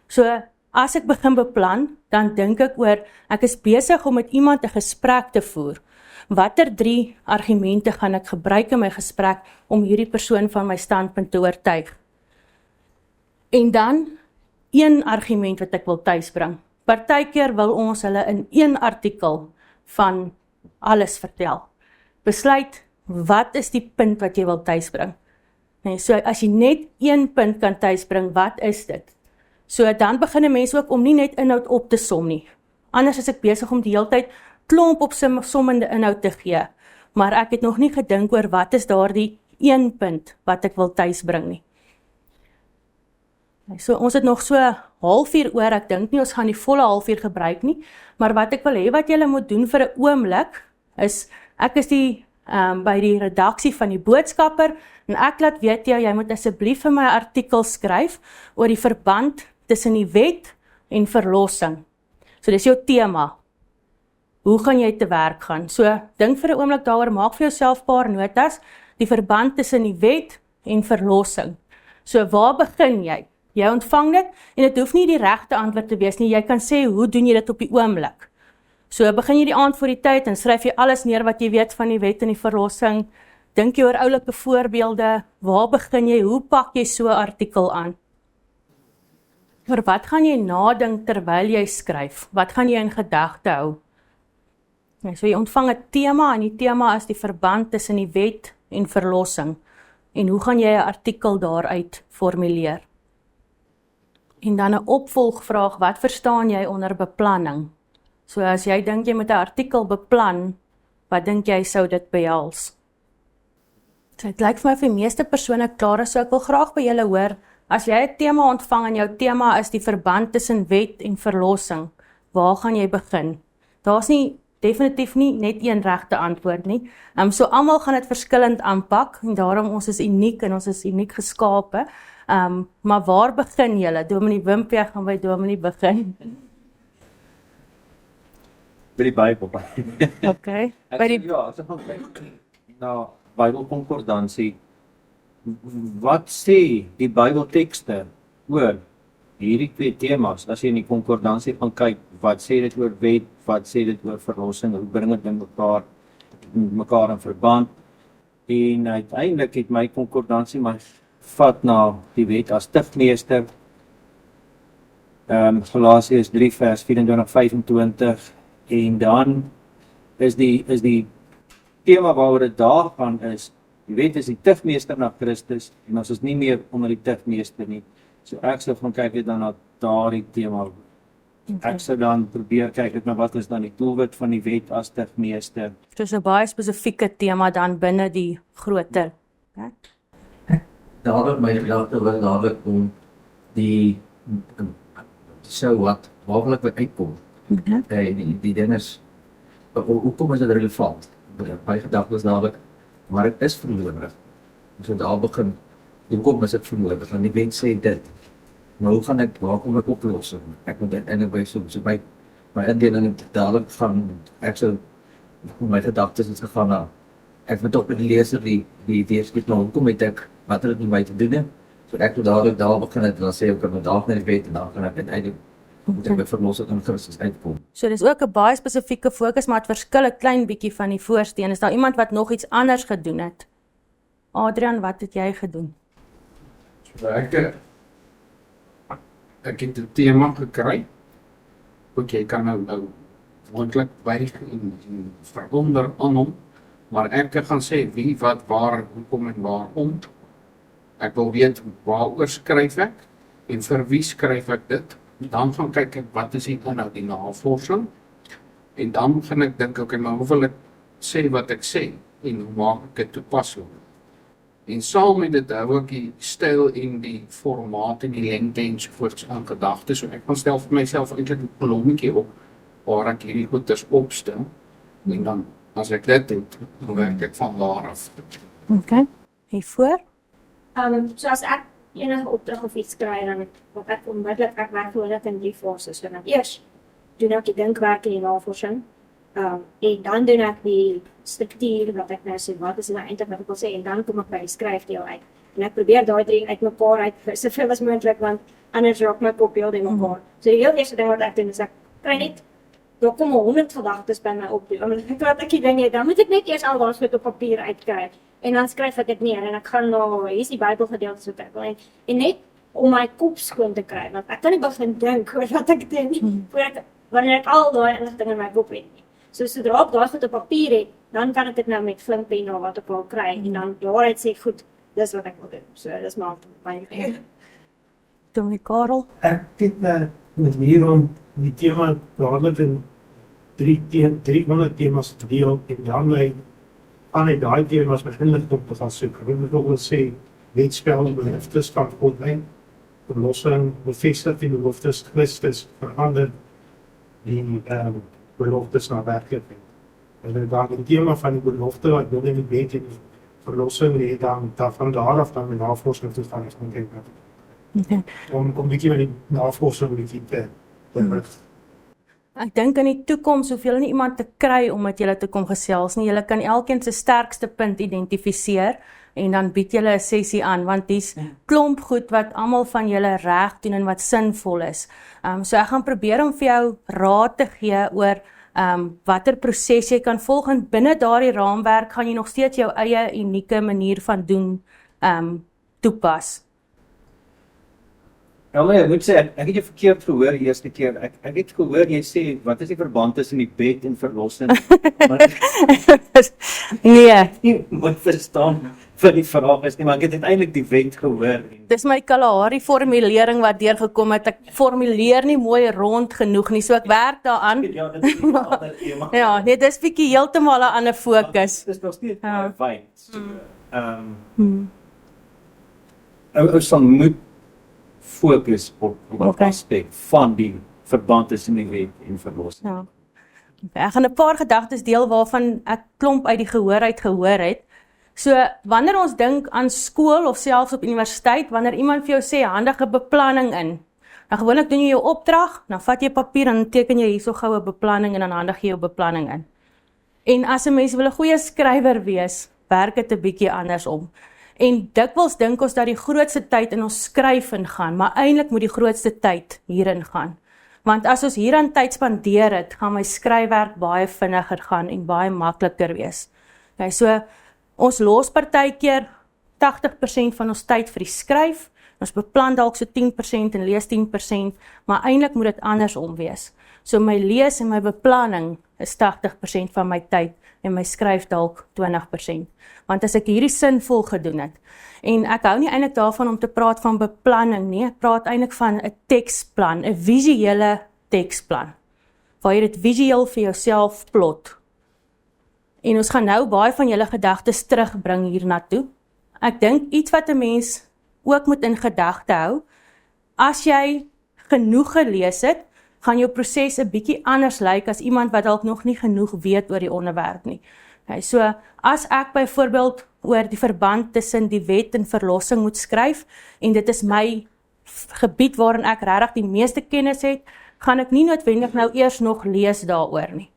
So as ek begin beplan, dan dink ek oor, ek is besig om met iemand 'n gesprek te voer. Watter 3 argumente gaan ek gebruik in my gesprek om hierdie persoon van my standpunt te oortuig? En dan 1 argument wat ek wil tuisbring. Partykeer wil ons hulle in 1 artikel van alles vertel. Besluit, wat is die punt wat jy wil tuisbring? Nee, so as jy net 1 punt kan tuisbring, wat is dit? So dan begin 'n mens ook om nie net inhoud op te som nie. Anders is ek besig om die hele tyd klomp op sommende inhoud te gee, maar ek het nog nie gedink oor wat is daardie 1 punt wat ek wil tuisbring nie. So ons het nog so 'n halfuur oor, ek dink nie ons gaan die volle halfuur gebruik nie, maar wat ek wil hê wat julle moet doen vir 'n oomblik, is, ek is by die redaksie van die boodskapper, en ek laat weet jy moet asseblief vir my 'n artikel skryf oor die verband tussen die wet en verlossing. So dis jou tema. Hoe gaan jy te werk gaan? So dink vir 'n oomblik daaroor, maak vir jouself 'n paar notas, die verband tussen die wet en verlossing. So waar begin jy? Jy ontvang dit, en dit hoef nie die regte antwoord te wees nie, jy kan sê, hoe doen jy dit op die oomblik? So begin jy die aand voor die tyd, en skryf jy alles neer wat jy weet van die wet en die verlossing, dink jy oor oulike voorbeelde, waar begin jy, hoe pak jy so 'n artikel aan? Oor wat gaan jy nadink terwyl jy skryf? Wat gaan jy in gedagte hou? So jy ontvang 'n tema, en die tema is die verband tussen die wet en verlossing, en hoe gaan jy 'n artikel daaruit formuleer? En dan 'n opvolgvraag, wat verstaan jy onder beplanning? So as jy dink jy moet 'n artikel beplan, wat dink jy sou dit behels? So dit lyk vir my vir die meeste persone klaar is, so ek wil graag by julle hoor, as jy 'n tema ontvang en jou tema is die verband tussen wet en verlossing, waar gaan jy begin? Daar's nie definitief nie net een regte antwoord nie. So almal gaan dit verskillend aanpak en daarom ons is uniek en ons is uniek geskape. Maar waar begin julle? Dominee Wimpie gaan by Dominee begin. By die Bybel. Okay. By die Ja, as ek gaan kyk na Bybelkonkordansie, wat sê die Bybeltekste oor hierdie twee temas? As jy in die konkordansie gaan kyk, wat sê dit oor wet, wat sê dit oor verlossing, hoe bring dit mekaar in verband? En uiteindelik het my konkordansie my vat na die wet as tigmeester. Galasiërs 3 vers 24-25 en dan is die tema waaroor dit daar gaan is, die wet is die tigmeester na Christus en ons is nie meer onder die tigmeester nie. So ek sou gaan kyk dan na daardie tema. Ek sou dan probeer kyk na wat is dan die doelwit van die wet as tigmeester. Dis 'n baie spesifieke tema dan binne die groter. Dadelik my gedagte was dadelik om die so wat waarlik wat uitkom. Die ding is, hoekom is dit relevant? My gedagte is dadelik, maar dit is vermoedelijk. So daar begin, hoekom is dit vermoedelijk? Want die wet sê dit. Maar hoe gaan waar kom ek oplossing? Ek moet eintlik by so my indeling dadelik gaan, ek sou my gedagtes is gegaan na, ek moet ook met die leser die weerskiet, maar hoekom het ek, wat het met my te doen? So ek moet dadelik daar begin het, en dan sê ek met daar na die wet, en dan gaan ek eintlik moet ek by verlossing in Christus uitkom. So dis ook 'n baie spesifieke fokus, maar dit verskil 'n klein bietjie van die voorsteen. Is daar iemand wat nog iets anders gedoen het? Adrian, wat het jy gedoen? So ek het 'n tema gekry. Ook jy kan nou moontlik wyg en verwonder aan hom, maar ek gaan sê wie, wat, waar, hoekom en waarom. Ek wil weet waaroor skryf ek en vir wie skryf ek dit. Dan gaan kyk ek wat is die inhoud, die navorsing. En dan gaan ek dink, okay, maar hoe wil ek sê wat ek sê en hoe maak ek dit toepaslik? En saam met dit hou ek die styl en die formaat en die lengte ensovoorts aan gedagte. So ek kan stel vir myself eintlik 'n kolommetjie op waar ek hierdie goeders opstel. En dan as ek dit doen, dan werk ek van daar af. Okay. Hiervoor? So as ek enige opdrag of iets kry, dan wat ek onmiddellik ek werk voordat in 3 fases. So dan eers doen ek die dinkwerk en die navorsing. En dan doen ek die struktuur wat ek nou sê, wat is nou eintlik wat ek wil sê, en dan kom ek by die skryfdeel uit. En ek probeer daai 3 uit mekaar uit soveel as moontlik, want anders raak my kop heel in mekaar. So die heel eerste ding wat ek doen is ek kry net, daar kom 100 gedagtes by my op. Wat ek die ding het, dan moet ek net eers al daas met op papier uitkry. En dan skryf ek dit neer en ek gaan hier is die Bybelgedeeltes wat ek wil en net om my kop skoon te kry, want ek kan nie begin dink oor wat ek doen wanneer ek al daai inligting in my kop het nie. So sodra ek daai goed op papier het, dan kan ek dit nou met flinkpen of wat ook al kry en dan daaruit sê goed, dis wat ek wil doen. So dis maar baie. Dominee Karel? Ek het met hier om die tema dadelik in 300 temas verdeel en dan aan die temas met inligting te gaan soek. Ek moet ook sê, wetspel, beloftes van God, verlossing, bevestig die beloftes, Christus verander die beloftes na werklikheid. En dan die tema van die belofte, wat wil nie weet in die verlossing, dan van daar af dan met navorsing te gaan kyk. Om 'n bietjie met die navorsing te Ek dink in die toekoms hoef julle nie iemand te kry om met julle te kom gesels nie. Julle kan elkeen se sterkste punt identifiseer en dan bied julle 'n sessie aan, want dis klomp goed wat almal van julle reg doen en wat sinvol is. So ek gaan probeer om vir jou raad te gee oor watter proses jy kan volg en binne daardie raamwerk gaan jy nog steeds jou eie unieke manier van doen toepas. Ek moet sê, ek het jou verkeerd gehoor die eerste keer. Ek het gehoor jy sê, wat is die verband tussen die wet en verlossing? Nee. Nie moet verstaan vir die vraag is nie, maar ek het uiteindelik die wet gehoor. Dis my Kalahari formulering wat deurgekom het. Ek formuleer nie mooi rond genoeg nie, so ek werk daaraan. Ja, dit is 'n ander tema. Ja, nee, dis bietjie heeltemal 'n ander fokus. Dit is nog steeds fyn. Ons sal moet fokus op die aspek van die verband tussen die wet en verlossing. Ja. Ek gaan 'n paar gedagtes deel waarvan ek klomp uit die gehoor uit gehoor het. So, wanneer ons dink aan skool of selfs op universiteit, wanneer iemand vir jou sê, handige beplanning in, dan gewoonlik doen jy jou opdrag, dan vat jy papier en dan teken jy hierso gou 'n beplanning en dan handig jy jou beplanning in. En as 'n mens wil 'n goeie skrywer wees, werk dit 'n bietjie andersom. En dikwels dink ons dat die grootste tyd in ons skryf ingaan, maar eintlik moet die grootste tyd hierin gaan. Want as ons hieraan tyd spandeer het, gaan my skryfwerk baie vinniger gaan en baie makliker wees. Okay, so ons los partykeer 80% van ons tyd vir die skryf, ons beplan dalk so 10% en lees 10%, maar eintlik moet dit andersom wees. So my lees en my beplanning is 80% van my tyd en my skryf dalk 20%. Want as ek hierdie sinvol gedoen het, en ek hou nie eintlik daarvan om te praat van beplanning nie, ek praat eintlik van 'n teksplan, 'n visuele teksplan, waar jy dit visueel vir jouself plot. En ons gaan nou baie van julle gedagtes terugbring hiernatoe. Ek dink iets wat 'n mens ook moet in gedagte hou, as jy genoeg gelees het, gaan jou proses 'n bietjie anders lyk as iemand wat dalk nog nie genoeg weet oor die onderwerp nie. Okay, so as ek byvoorbeeld oor die verband tussen die wet en verlossing moet skryf, en dit is my gebied waarin ek regtig die meeste kennis het, gaan ek nie noodwendig nou eers nog lees daaroor nie.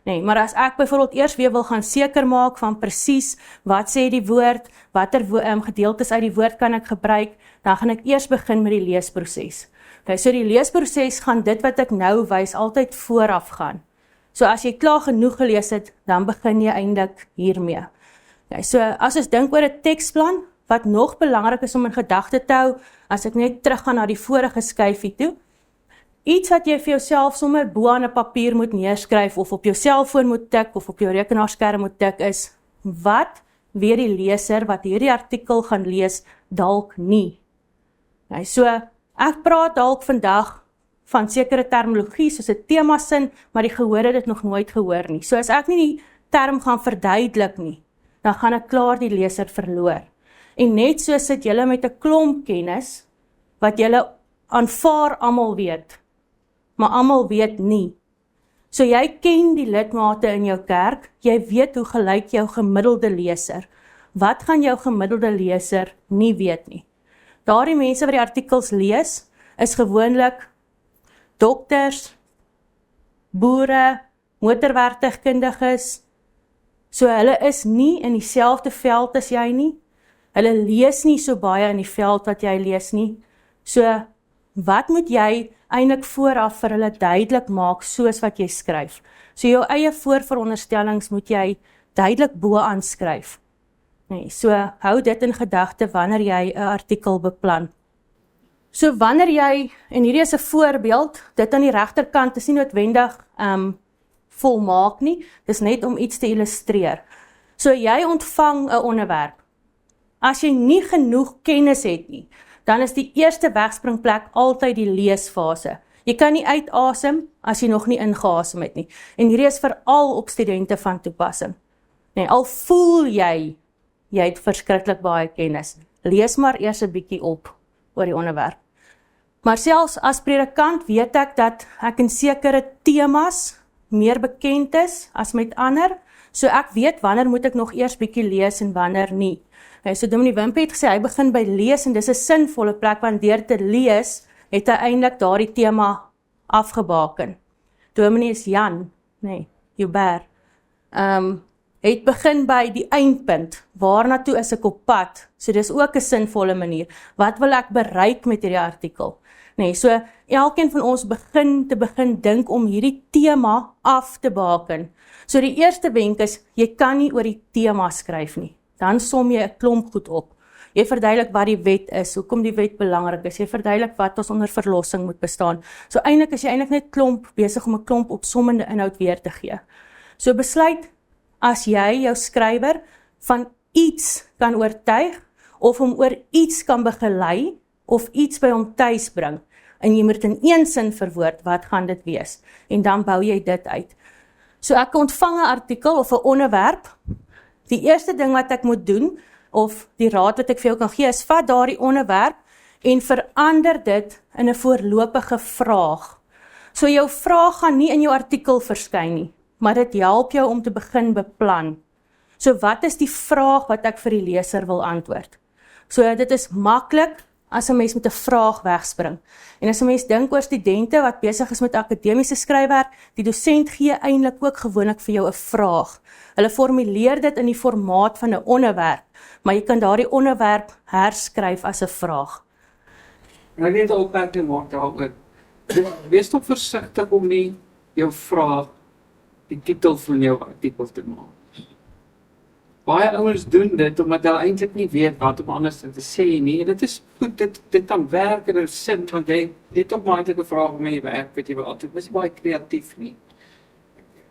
Nee, maar as ek byvoorbeeld eers weer wil gaan seker maak van presies wat sê die woord, watter gedeeltes uit die woord kan ek gebruik, dan gaan ek eers begin met die leesproses. Okay, so die leesproses gaan dit wat ek nou wys altyd vooraf gaan. So as jy klaar genoeg gelees het, dan begin jy eintlik hiermee. Okay, so as ons dink oor 'n teksplan, wat nog belangrik is om in gedagte te hou, as ek net teruggaan na die vorige skyfie toe, iets wat jy vir jouself sommer bo aan 'n papier moet neerskryf, of op jou selfoon moet tik, of op jou rekenaarskerm moet tik, is, wat weet die leser wat hierdie artikel gaan lees, dalk nie. Okay, so ek praat dalk vandag van sekere terminologie, soos 'n temasin, maar die gehoor het dit nog nooit gehoor nie. So as ek nie die term gaan verduidelik nie, dan gaan ek klaar die leser verloor. En net so sit julle met 'n klomp kennis, wat julle aanvaar almal weet, maar almal weet nie. So jy ken die lidmate in jou kerk, jy weet hoe gelyk jou gemiddelde leser. Wat gaan jou gemiddelde leser nie weet nie? Daardie mense wat die artikels lees, is gewoonlik dokters, boere, motorwerktuigkundiges. So hulle is nie in dieselfde veld as jy nie. Hulle lees nie so baie in die veld wat jy lees nie. So wat moet jy eintlik vooraf vir hulle duidelik maak soos wat jy skryf? So jou eie voorveronderstellings moet jy duidelik bo aanskryf. Nee, so hou dit in gedagte wanneer jy 'n artikel beplan. So wanneer jy, en hierdie is 'n voorbeeld, dit aan die regterkant is nie noodwendig volmaak nie, dis net om iets te illustreer. So jy ontvang 'n onderwerp. As jy nie genoeg kennis het nie, dan is die eerste wegspringplek altyd die leesfase. Jy kan nie uitasem as jy nog nie ingeasem het nie. En hierdie is veral op studente van toepassing. Nee, al voel jy het verskriklik baie kennis, lees maar eers 'n bietjie op oor die onderwerp. Maar selfs as predikant weet ek dat ek in sekere temas meer bekend is as met ander, so ek weet wanneer moet ek nog eers bietjie lees en wanneer nie. Okay, so Dominee Wimpie het gesê, hy begin by lees en dis 'n sinvolle plek, want deur te lees, het hy eintlik daardie tema afgebaken. Dominee is Jan, nee, Joubert, het begin by die eindpunt, waarna toe is ek op pad, so dis ook 'n sinvolle manier, wat wil ek bereik met hierdie artikel? Nee, so elkeen van ons begin dink om hierdie tema af te baken. So die eerste wenk is, jy kan nie oor die tema skryf nie, dan som jy 'n klomp goed op. Jy verduidelik wat die wet is, hoekom die wet belangrik is, jy verduidelik wat ons onder verlossing moet bestaan. So eintlik is jy eintlik net besig om 'n klomp opsommende inhoud weer te gee. So besluit, as jy jou skrywer van iets kan oortuig, of hom oor iets kan begelei, of iets by hom tuis bring, en jy moet in een sin verwoord, wat gaan dit wees? En dan bou jy dit uit. So ek ontvang 'n artikel of 'n onderwerp, die eerste ding wat ek moet doen, of die raad wat ek vir jou kan gee, is vat daardie onderwerp, en verander dit in 'n voorlopige vraag. So jou vraag gaan nie in jou artikel verskyn nie. maar dit help jou om te begin beplan. So wat is die vraag wat ek vir die leser wil antwoord? So dit is maklik as 'n mens met 'n vraag wegspring. En as 'n mens dink oor studente wat besig is met akademiese skryfwerk, die dosent gee eintlik ook gewoonlik vir jou 'n vraag. Hulle formuleer dit in die formaat van 'n onderwerp, maar jy kan daardie onderwerp herskryf as 'n vraag. En ek net 'n opmerking maak daaroor. Wees tog versigtig om nie jou vraag die titel van jou artikel te maak. Baie ouens doen dit omdat hulle eintlik nie weet wat om anders te sê nie. En dit is goed, dit kan werk in 'n sin, want jy het ook maar eintlik 'n vraag om in die werk, weet jy wel, altyd is baie kreatief nie.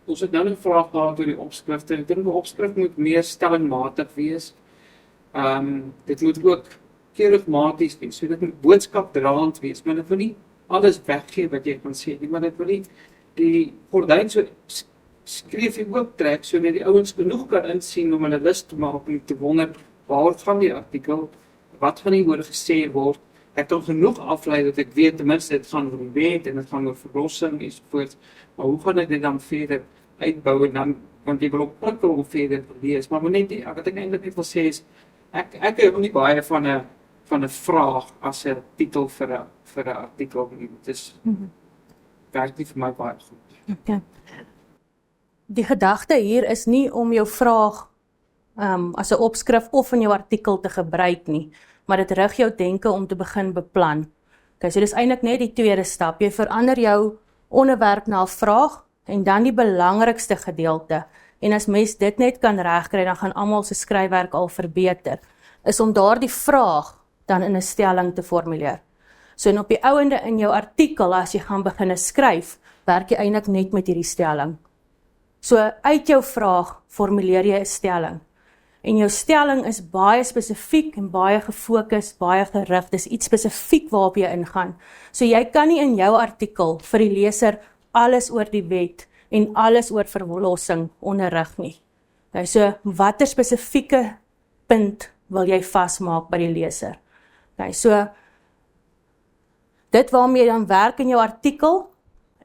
Ons het nou 'n vraag gehad oor die opskrifte. Ek dink die opskrif moet meer stellingmatig wees. Dit moet ook keurigmaties wees. So dit moet boodskapdraand wees, maar dit wil nie alles weggee wat jy kan sê nie, maar dit wil nie die gordyn so skreef jy ook trek, so net die ouens genoeg kan insien om hulle lus te maak om te wonder, waar gaan die artikel, wat gaan hier oor gesê word, ek kan genoeg aflei dat ek weet, ten minste dit gaan oor wet, en dit gaan oor verlossing, ensovoorts, maar hoe gaan ek dit dan verder uitbou, en dan, want jy wil ook prikkel om verder te lees, maar net, wat ek eintlik net wil sê is, ek hou nie baie van 'n vraag as 'n titel vir 'n artikel, dit is, werk nie vir my baie goed. Okay. Die gedagte hier is nie om jou vraag as 'n opskrif of in jou artikel te gebruik nie, maar dit rig jou denke om te begin beplan. Okay, so dis eintlik net die tweede stap. Jy verander jou onderwerp na 'n vraag en dan die belangrikste gedeelte. En as mens dit net kan regkry, dan gaan almal se skryfwerk al verbeter. Is om daardie vraag dan in 'n stelling te formuleer. So en op die ouende in jou artikel, as jy gaan begin skryf, werk jy eintlik net met hierdie stelling. So uit jou vraag formuleer jy 'n stelling. En jou stelling is baie spesifiek en baie gefokus, baie gerig. Dis iets spesifiek waarop jy ingaan. So jy kan nie in jou artikel vir die leser alles oor die wet en alles oor verlossing onderrig nie. Okay, so watter spesifieke punt wil jy vasmaak by die leser? Okay, so dit waarmee jy dan werk in jou artikel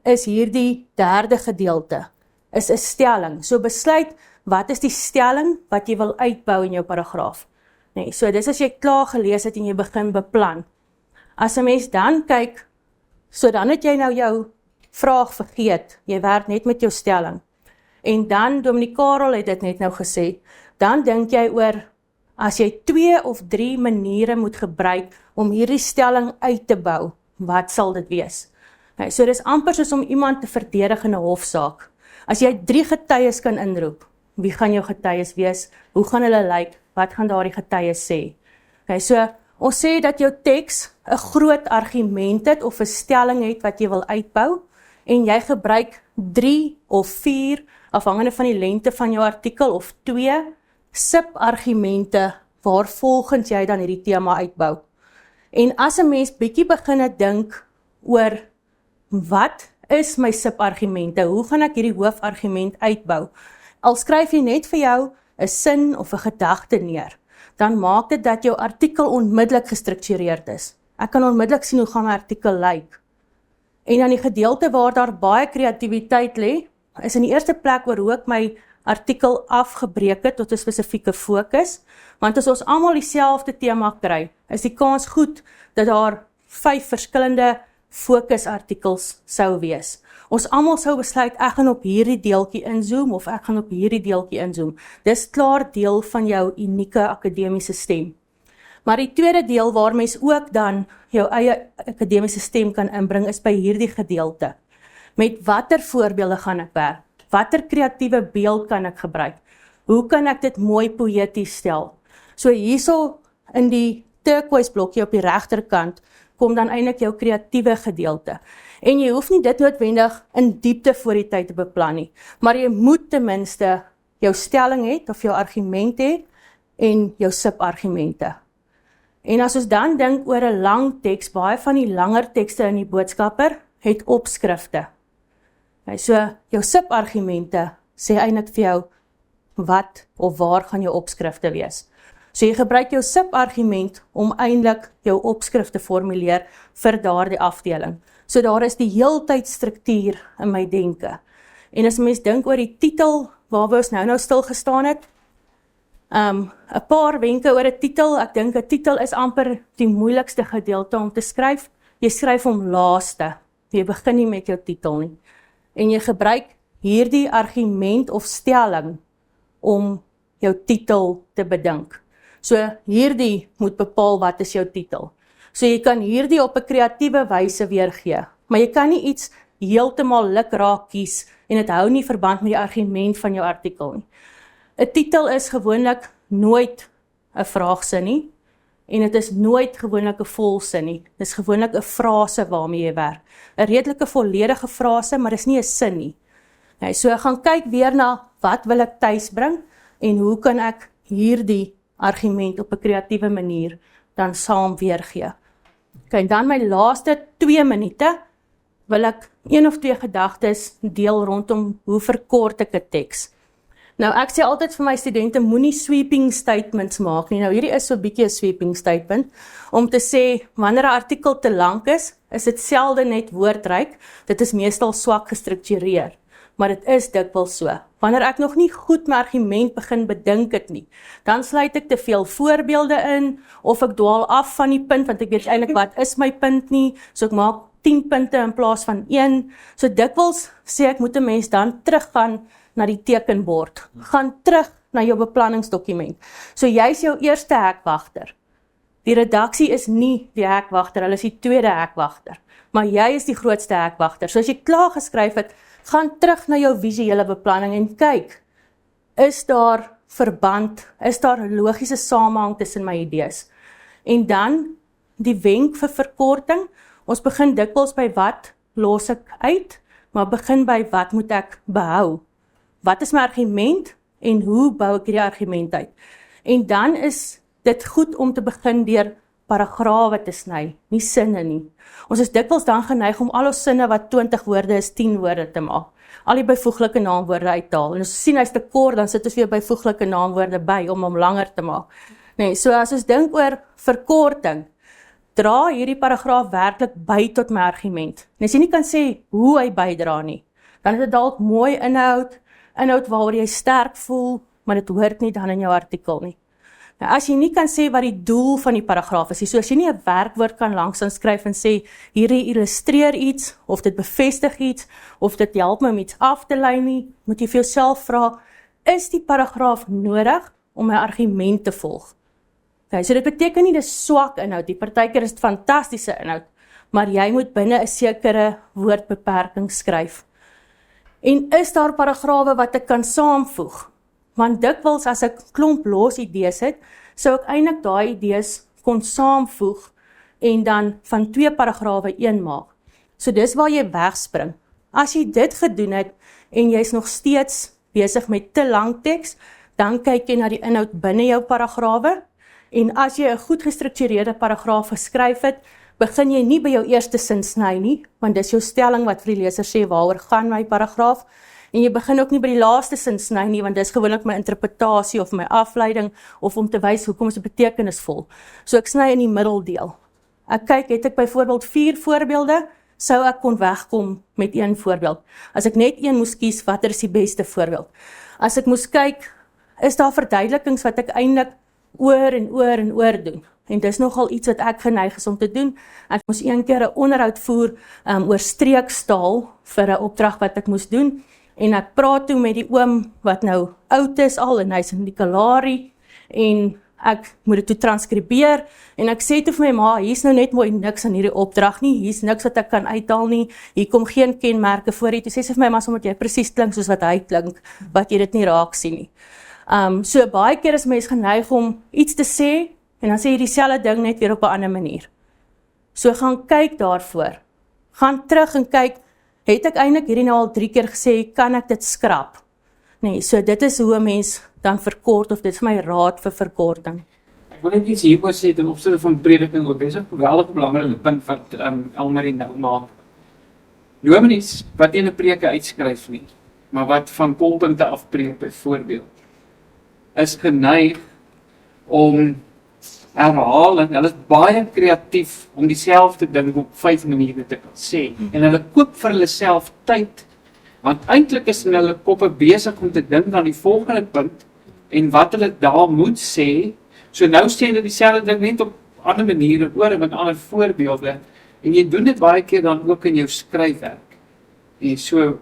is hierdie derde gedeelte. Is 'n stelling. So besluit, wat is die stelling wat jy wil uitbou in jou paragraaf? Nee, so dis as jy klaar gelees het en jy begin beplan. As 'n mens dan kyk, so dan het jy nou jou vraag vergeet, jy werk net met jou stelling. En dan, Dominique Karel het dit net nou gesê, dan dink jy oor, as jy 2 of 3 maniere moet gebruik om hierdie stelling uit te bou, wat sal dit wees? Okay, so dis amper soos om iemand te verdedig in 'n hofsaak. As jy 3 getuies kan inroep, wie gaan jou getuies wees? Hoe gaan hulle lyk? Wat gaan daardie getuies sê? Okay, so ons sê dat jou teks 'n groot argument het of 'n stelling het wat jy wil uitbou en jy gebruik 3 of 4, afhangende van die lengte van jou artikel, of 2 subargumente waarvolgens jy dan hierdie tema uitbou. En as 'n mens bietjie begin dink oor wat is my subargumente, hoe gaan ek hierdie hoofargument uitbou? Al skryf jy net vir jou 'n sin of 'n gedagte neer, dan maak dit dat jou artikel onmiddellik gestruktureerd is. Ek kan onmiddellik sien hoe gaan my artikel lyk. En dan die gedeelte waar daar baie kreatiwiteit lê, is in die eerste plek oor hoe ek my artikel afgebreek het tot 'n spesifieke fokus, want as ons almal dieselfde tema kry, is die kans goed dat daar 5 verskillende fokusartikels sou wees. Ons almal sou besluit, ek gaan op hierdie deeltjie inzoom, of ek gaan op hierdie deeltjie inzoom. Dis klaar deel van jou unieke akademiese stem. Maar die tweede deel waar mens ook dan jou eie akademiese stem kan inbring, is by hierdie gedeelte. Met watter voorbeelde gaan ek werk? Watter kreatiewe beeld kan ek gebruik? Hoe kan ek dit mooi poëties stel? So hierso in die turquoise blokkie op die regterkant, kom dan eintlik jou kreatiewe gedeelte. En jy hoef nie dit noodwendig in diepte voor die tyd te beplan nie, maar jy moet ten minste jou stelling hê of jou argument hê en jou subargumente. En as ons dan dink oor 'n lang teks, baie van die langer tekste in die boodskapper het opskrifte. Okay, so jou subargumente sê eintlik vir jou wat of waar gaan jou opskrifte wees. So jy gebruik jou subargument om eintlik jou opskrif te formuleer vir daardie afdeling. So daar is die heeltyd struktuur in my denke. En as mens dink oor die titel, waar ons nou stil gestaan het, 'n paar wenke oor 'n titel. Ek dink 'n titel is amper die moeilikste gedeelte om te skryf. Jy skryf hom laaste. Jy begin nie met jou titel nie. En jy gebruik hierdie argument of stelling om jou titel te bedink. So hierdie moet bepaal wat is jou titel. So jy kan hierdie op 'n kreatiewe wyse weergee, maar jy kan nie iets heeltemal lukraak kies en dit hou nie verband met die argument van jou artikel nie. 'n Titel is gewoonlik nooit 'n vraagsin nie, en dit is nooit gewoonlik 'n volsin nie. Dit is gewoonlik 'n frase waarmee jy werk. 'n Redelike volledige frase, maar dis nie 'n sin nie. Okay, so gaan kyk weer na wat wil ek tuis bring en hoe kan ek hierdie argument op 'n kreatiewe manier dan saam weergee. Okay, dan my laaste 2 minute wil ek 1 of 2 gedagtes deel rondom hoe verkort ek 'n teks. Nou ek sê altyd vir my studente moenie sweeping statements maak nie. Nou hierdie is so 'n bietjie 'n sweeping statement om te sê wanneer 'n artikel te lank is dit selde net woordryk. Dit is meestal swak gestruktureer, maar dit is dikwels so. Wanneer ek nog nie goed my argument begin bedink het nie, dan sluit ek te veel voorbeelde in of ek dwaal af van die punt want ek weet eintlik wat is my punt nie. So ek maak 10 punte in plaas van 1. So dikwels sê ek moet 'n mens dan teruggaan na die tekenbord. Gaan terug na jou beplanningsdokument. So jy is jou eerste hekwagter. Die redaksie is nie die hekwagter, hulle is die tweede hekwagter. Maar jy is die grootste hekwagter. So as jy klaar geskryf het, gaan terug na jou visuele beplanning en kyk, is daar verband, is daar 'n logiese samehang tussen my idees? En dan die wenk vir verkorting. Ons begin dikwels by wat los ek uit, maar begin by wat moet ek behou? Wat is my argument en hoe bou ek die argument uit? En dan is dit goed om te begin deur paragrawe te sny, nie sinne nie. Ons is dikwels dan geneig om al ons sinne wat 20 woorde is, 10 woorde te maak. Al die byvoeglike naamwoorde uithaal. En as ons sien hy's te kort, dan sit ons weer byvoeglike naamwoorde by om hom langer te maak. Nee, so as ons dink oor verkorting, dra hierdie paragraaf werklik by tot my argument. En as jy nie kan sê hoe hy bydra nie, dan is dit dalk mooi inhoud waaroor jy sterk voel, maar dit hoort nie dan in jou artikel nie. Nou, as jy nie kan sê wat die doel van die paragraaf is, so as jy nie 'n werkwoord kan langs aan skryf en sê, hierdie illustreer iets, of dit bevestig iets, of dit help my om iets af te lei nie, moet jy vir jouself vra, is die paragraaf nodig om my argument te volg? Okay, so dit beteken nie dis swak inhoud, die partykeer is dit fantastiese inhoud, maar jy moet binne 'n sekere woordbeperking skryf. En is daar paragrawe wat ek kan saamvoeg? Want dikwels as ek klomp los idees het, sou ek eintlik daai idees kon saamvoeg en dan van 2 paragrawe 1 maak. So dis waar jy wegspring. As jy dit gedoen het en jy's nog steeds besig met te lang teks, dan kyk jy na die inhoud binne jou paragrawe en as jy 'n goed gestruktureerde paragraaf geskryf het, begin jy nie by jou eerste sin sny nie, want dis jou stelling wat vir die leser sê waaroor gaan my paragraaf, en jy begin ook nie by die laaste sin sny nie, want dis gewoonlik my interpretasie of my afleiding, of om te wys hoekom is dit betekenisvol. So ek sny in die middeldeel. Ek kyk, het ek byvoorbeeld 4 voorbeelde, sou ek kon wegkom met 1 voorbeeld. As ek net 1 moes kies, watter is die beste voorbeeld? As ek moes kyk, is daar verduidelikings wat ek eintlik oor en oor en oor doen? En dis nogal iets wat ek geneig is om te doen. Ek moes een keer 'n onderhoud voer oor streekstaal vir 'n opdrag wat ek moes doen. En ek praat toe met die oom wat nou oud is al en hy's in die Kalahari en ek moet dit toe transkribeer en ek sê toe vir my ma, hier's nou net mooi niks aan hierdie opdrag nie, hier's niks wat ek kan uithaal nie, hier kom geen kenmerke voor nie. Toe sê sy vir my, maar omdat jy presies klink soos wat hy klink, wat jy dit nie raak sien nie. So baie keer is mens geneig om iets te sê en dan sê jy dieselfde ding net weer op 'n ander manier. So gaan kyk daarvoor. Gaan terug en kyk, het ek eintlik hierdie nou al 3 keer gesê, kan ek dit skrap? Nee, so dit is hoe 'n mens dan verkort, of dit is my raad vir verkorting. Ek wil net iets hierbo sê ten opsigte van prediking, ook besig 'n geweldige belangrike punt wat Elmarie nou maak. Dominees wat nie 'n preek uitskryf nie, maar wat van pulpunte afpreek byvoorbeeld, is geneig om herhaling, hulle is baie kreatief om dieselfde ding op 5 maniere te kan sê. En hulle koop vir hulle self tyd, Want eintlik is hulle koppe besig om te dink aan die volgende punt en wat hulle daar moet sê. So nou sê hulle dieselfde ding net op ander maniere oor en met ander voorbeelde. En jy doen dit baie keer dan ook in jou skryfwerk. En so,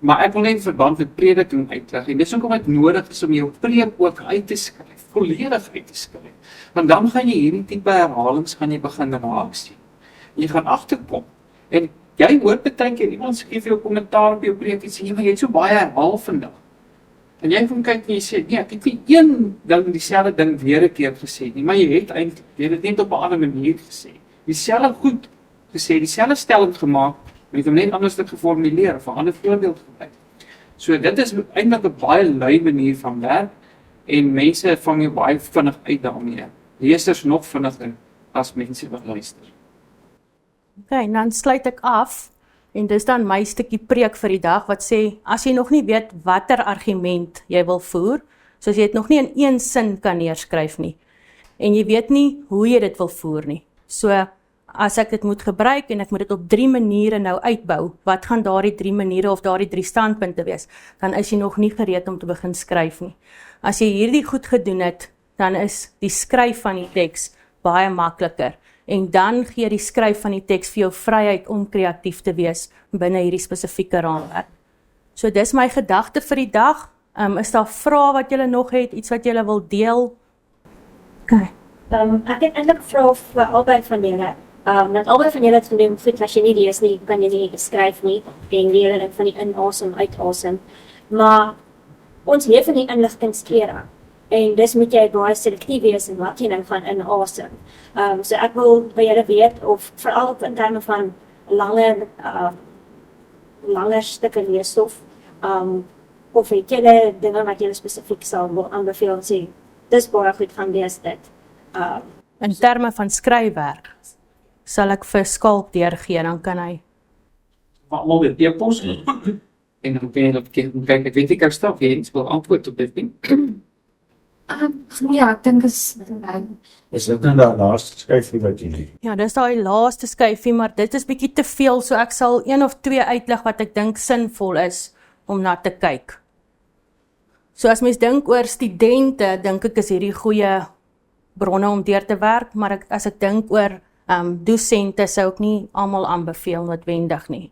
maar ek wil net in verband met prediking uitlig. En dis hoekom dit nodig is om jou preek ook uit te skryf, volledig uit te skryf. Want dan gaan jy hierdie tipe herhalings gaan jy begin raak sien. Jy gaan agterkom. En jy hoor baie keer iemand skryf vir jou kommentaar op jou preek en sê, maar jy het so baie herhaal vandag. En jy gaan kyk en jy sê, nee, ek het nie een ding dieselfde ding weer 'n keer gesê nie, maar jy het eintlik dit net op 'n ander manier gesê. Dieselfde goed gesê, dieselfde stelling gemaak, maar jy het hom net anders geformuleer of 'n ander voorbeeld gebruik. So dit is eintlik 'n baie lui manier van werk en mense vang jou baie vinnig uit daarmee. Lesers nog vinniger as mense wat luister. Okay, en dan sluit ek af en dis dan my stukkie preek vir die dag wat sê, as jy nog nie weet watter argument jy wil voer, soos jy dit nog nie in een sin kan neerskryf nie, en jy weet nie hoe jy dit wil voer nie. So, as ek dit moet gebruik en ek moet dit op 3 maniere nou uitbou, wat gaan daardie 3 maniere of daardie 3 standpunte wees, dan is jy nog nie gereed om te begin skryf nie. As jy hierdie goed gedoen het, dan is die skryf van die teks baie makliker. En dan gee die skryf van die teks vir jou vryheid om kreatief te wees binne hierdie spesifieke raamwerk. So dis my gedagte vir die dag. Is daar vrae wat julle nog het, iets wat julle wil deel? Okay. Ek het eintlik vra vir albei van julle. Dat albei van julle het genoem, goed, as jy nie lees nie, kan jy nie skryf nie, en leer dit van die inasem, uitasem. Maar ons leef in die inligtingsera. En dus moet jy baie selektief wees in wat jy nou gaan inasem. So ek wil by julle weet, of veral in terme van langer stukke leesstof, of het julle dinge wat julle spesifiek sal wil aanbeveel en sê, dis baie goed gaan lees dit. In terme van skryfwerk, sal ek vir Skalk deurgee, dan kan hy. Maar almal met e-pos, en dan kan jy op kyk, ek weet nie, Kirsten, jy iets wil antwoord op dit nie. Ja, ek dink is Is dit nou die laaste skyfie wat jy doen? Ja, dis daai laaste skyfie, maar dit is bietjie te veel, so ek sal 1 of 2 uitlig wat ek dink sinvol is om na te kyk. So as mens dink oor studente, dink ek is hierdie goeie bronne om deur te werk, maar as ek dink oor dosente sou ek nie almal aanbeveel noodwendig nie.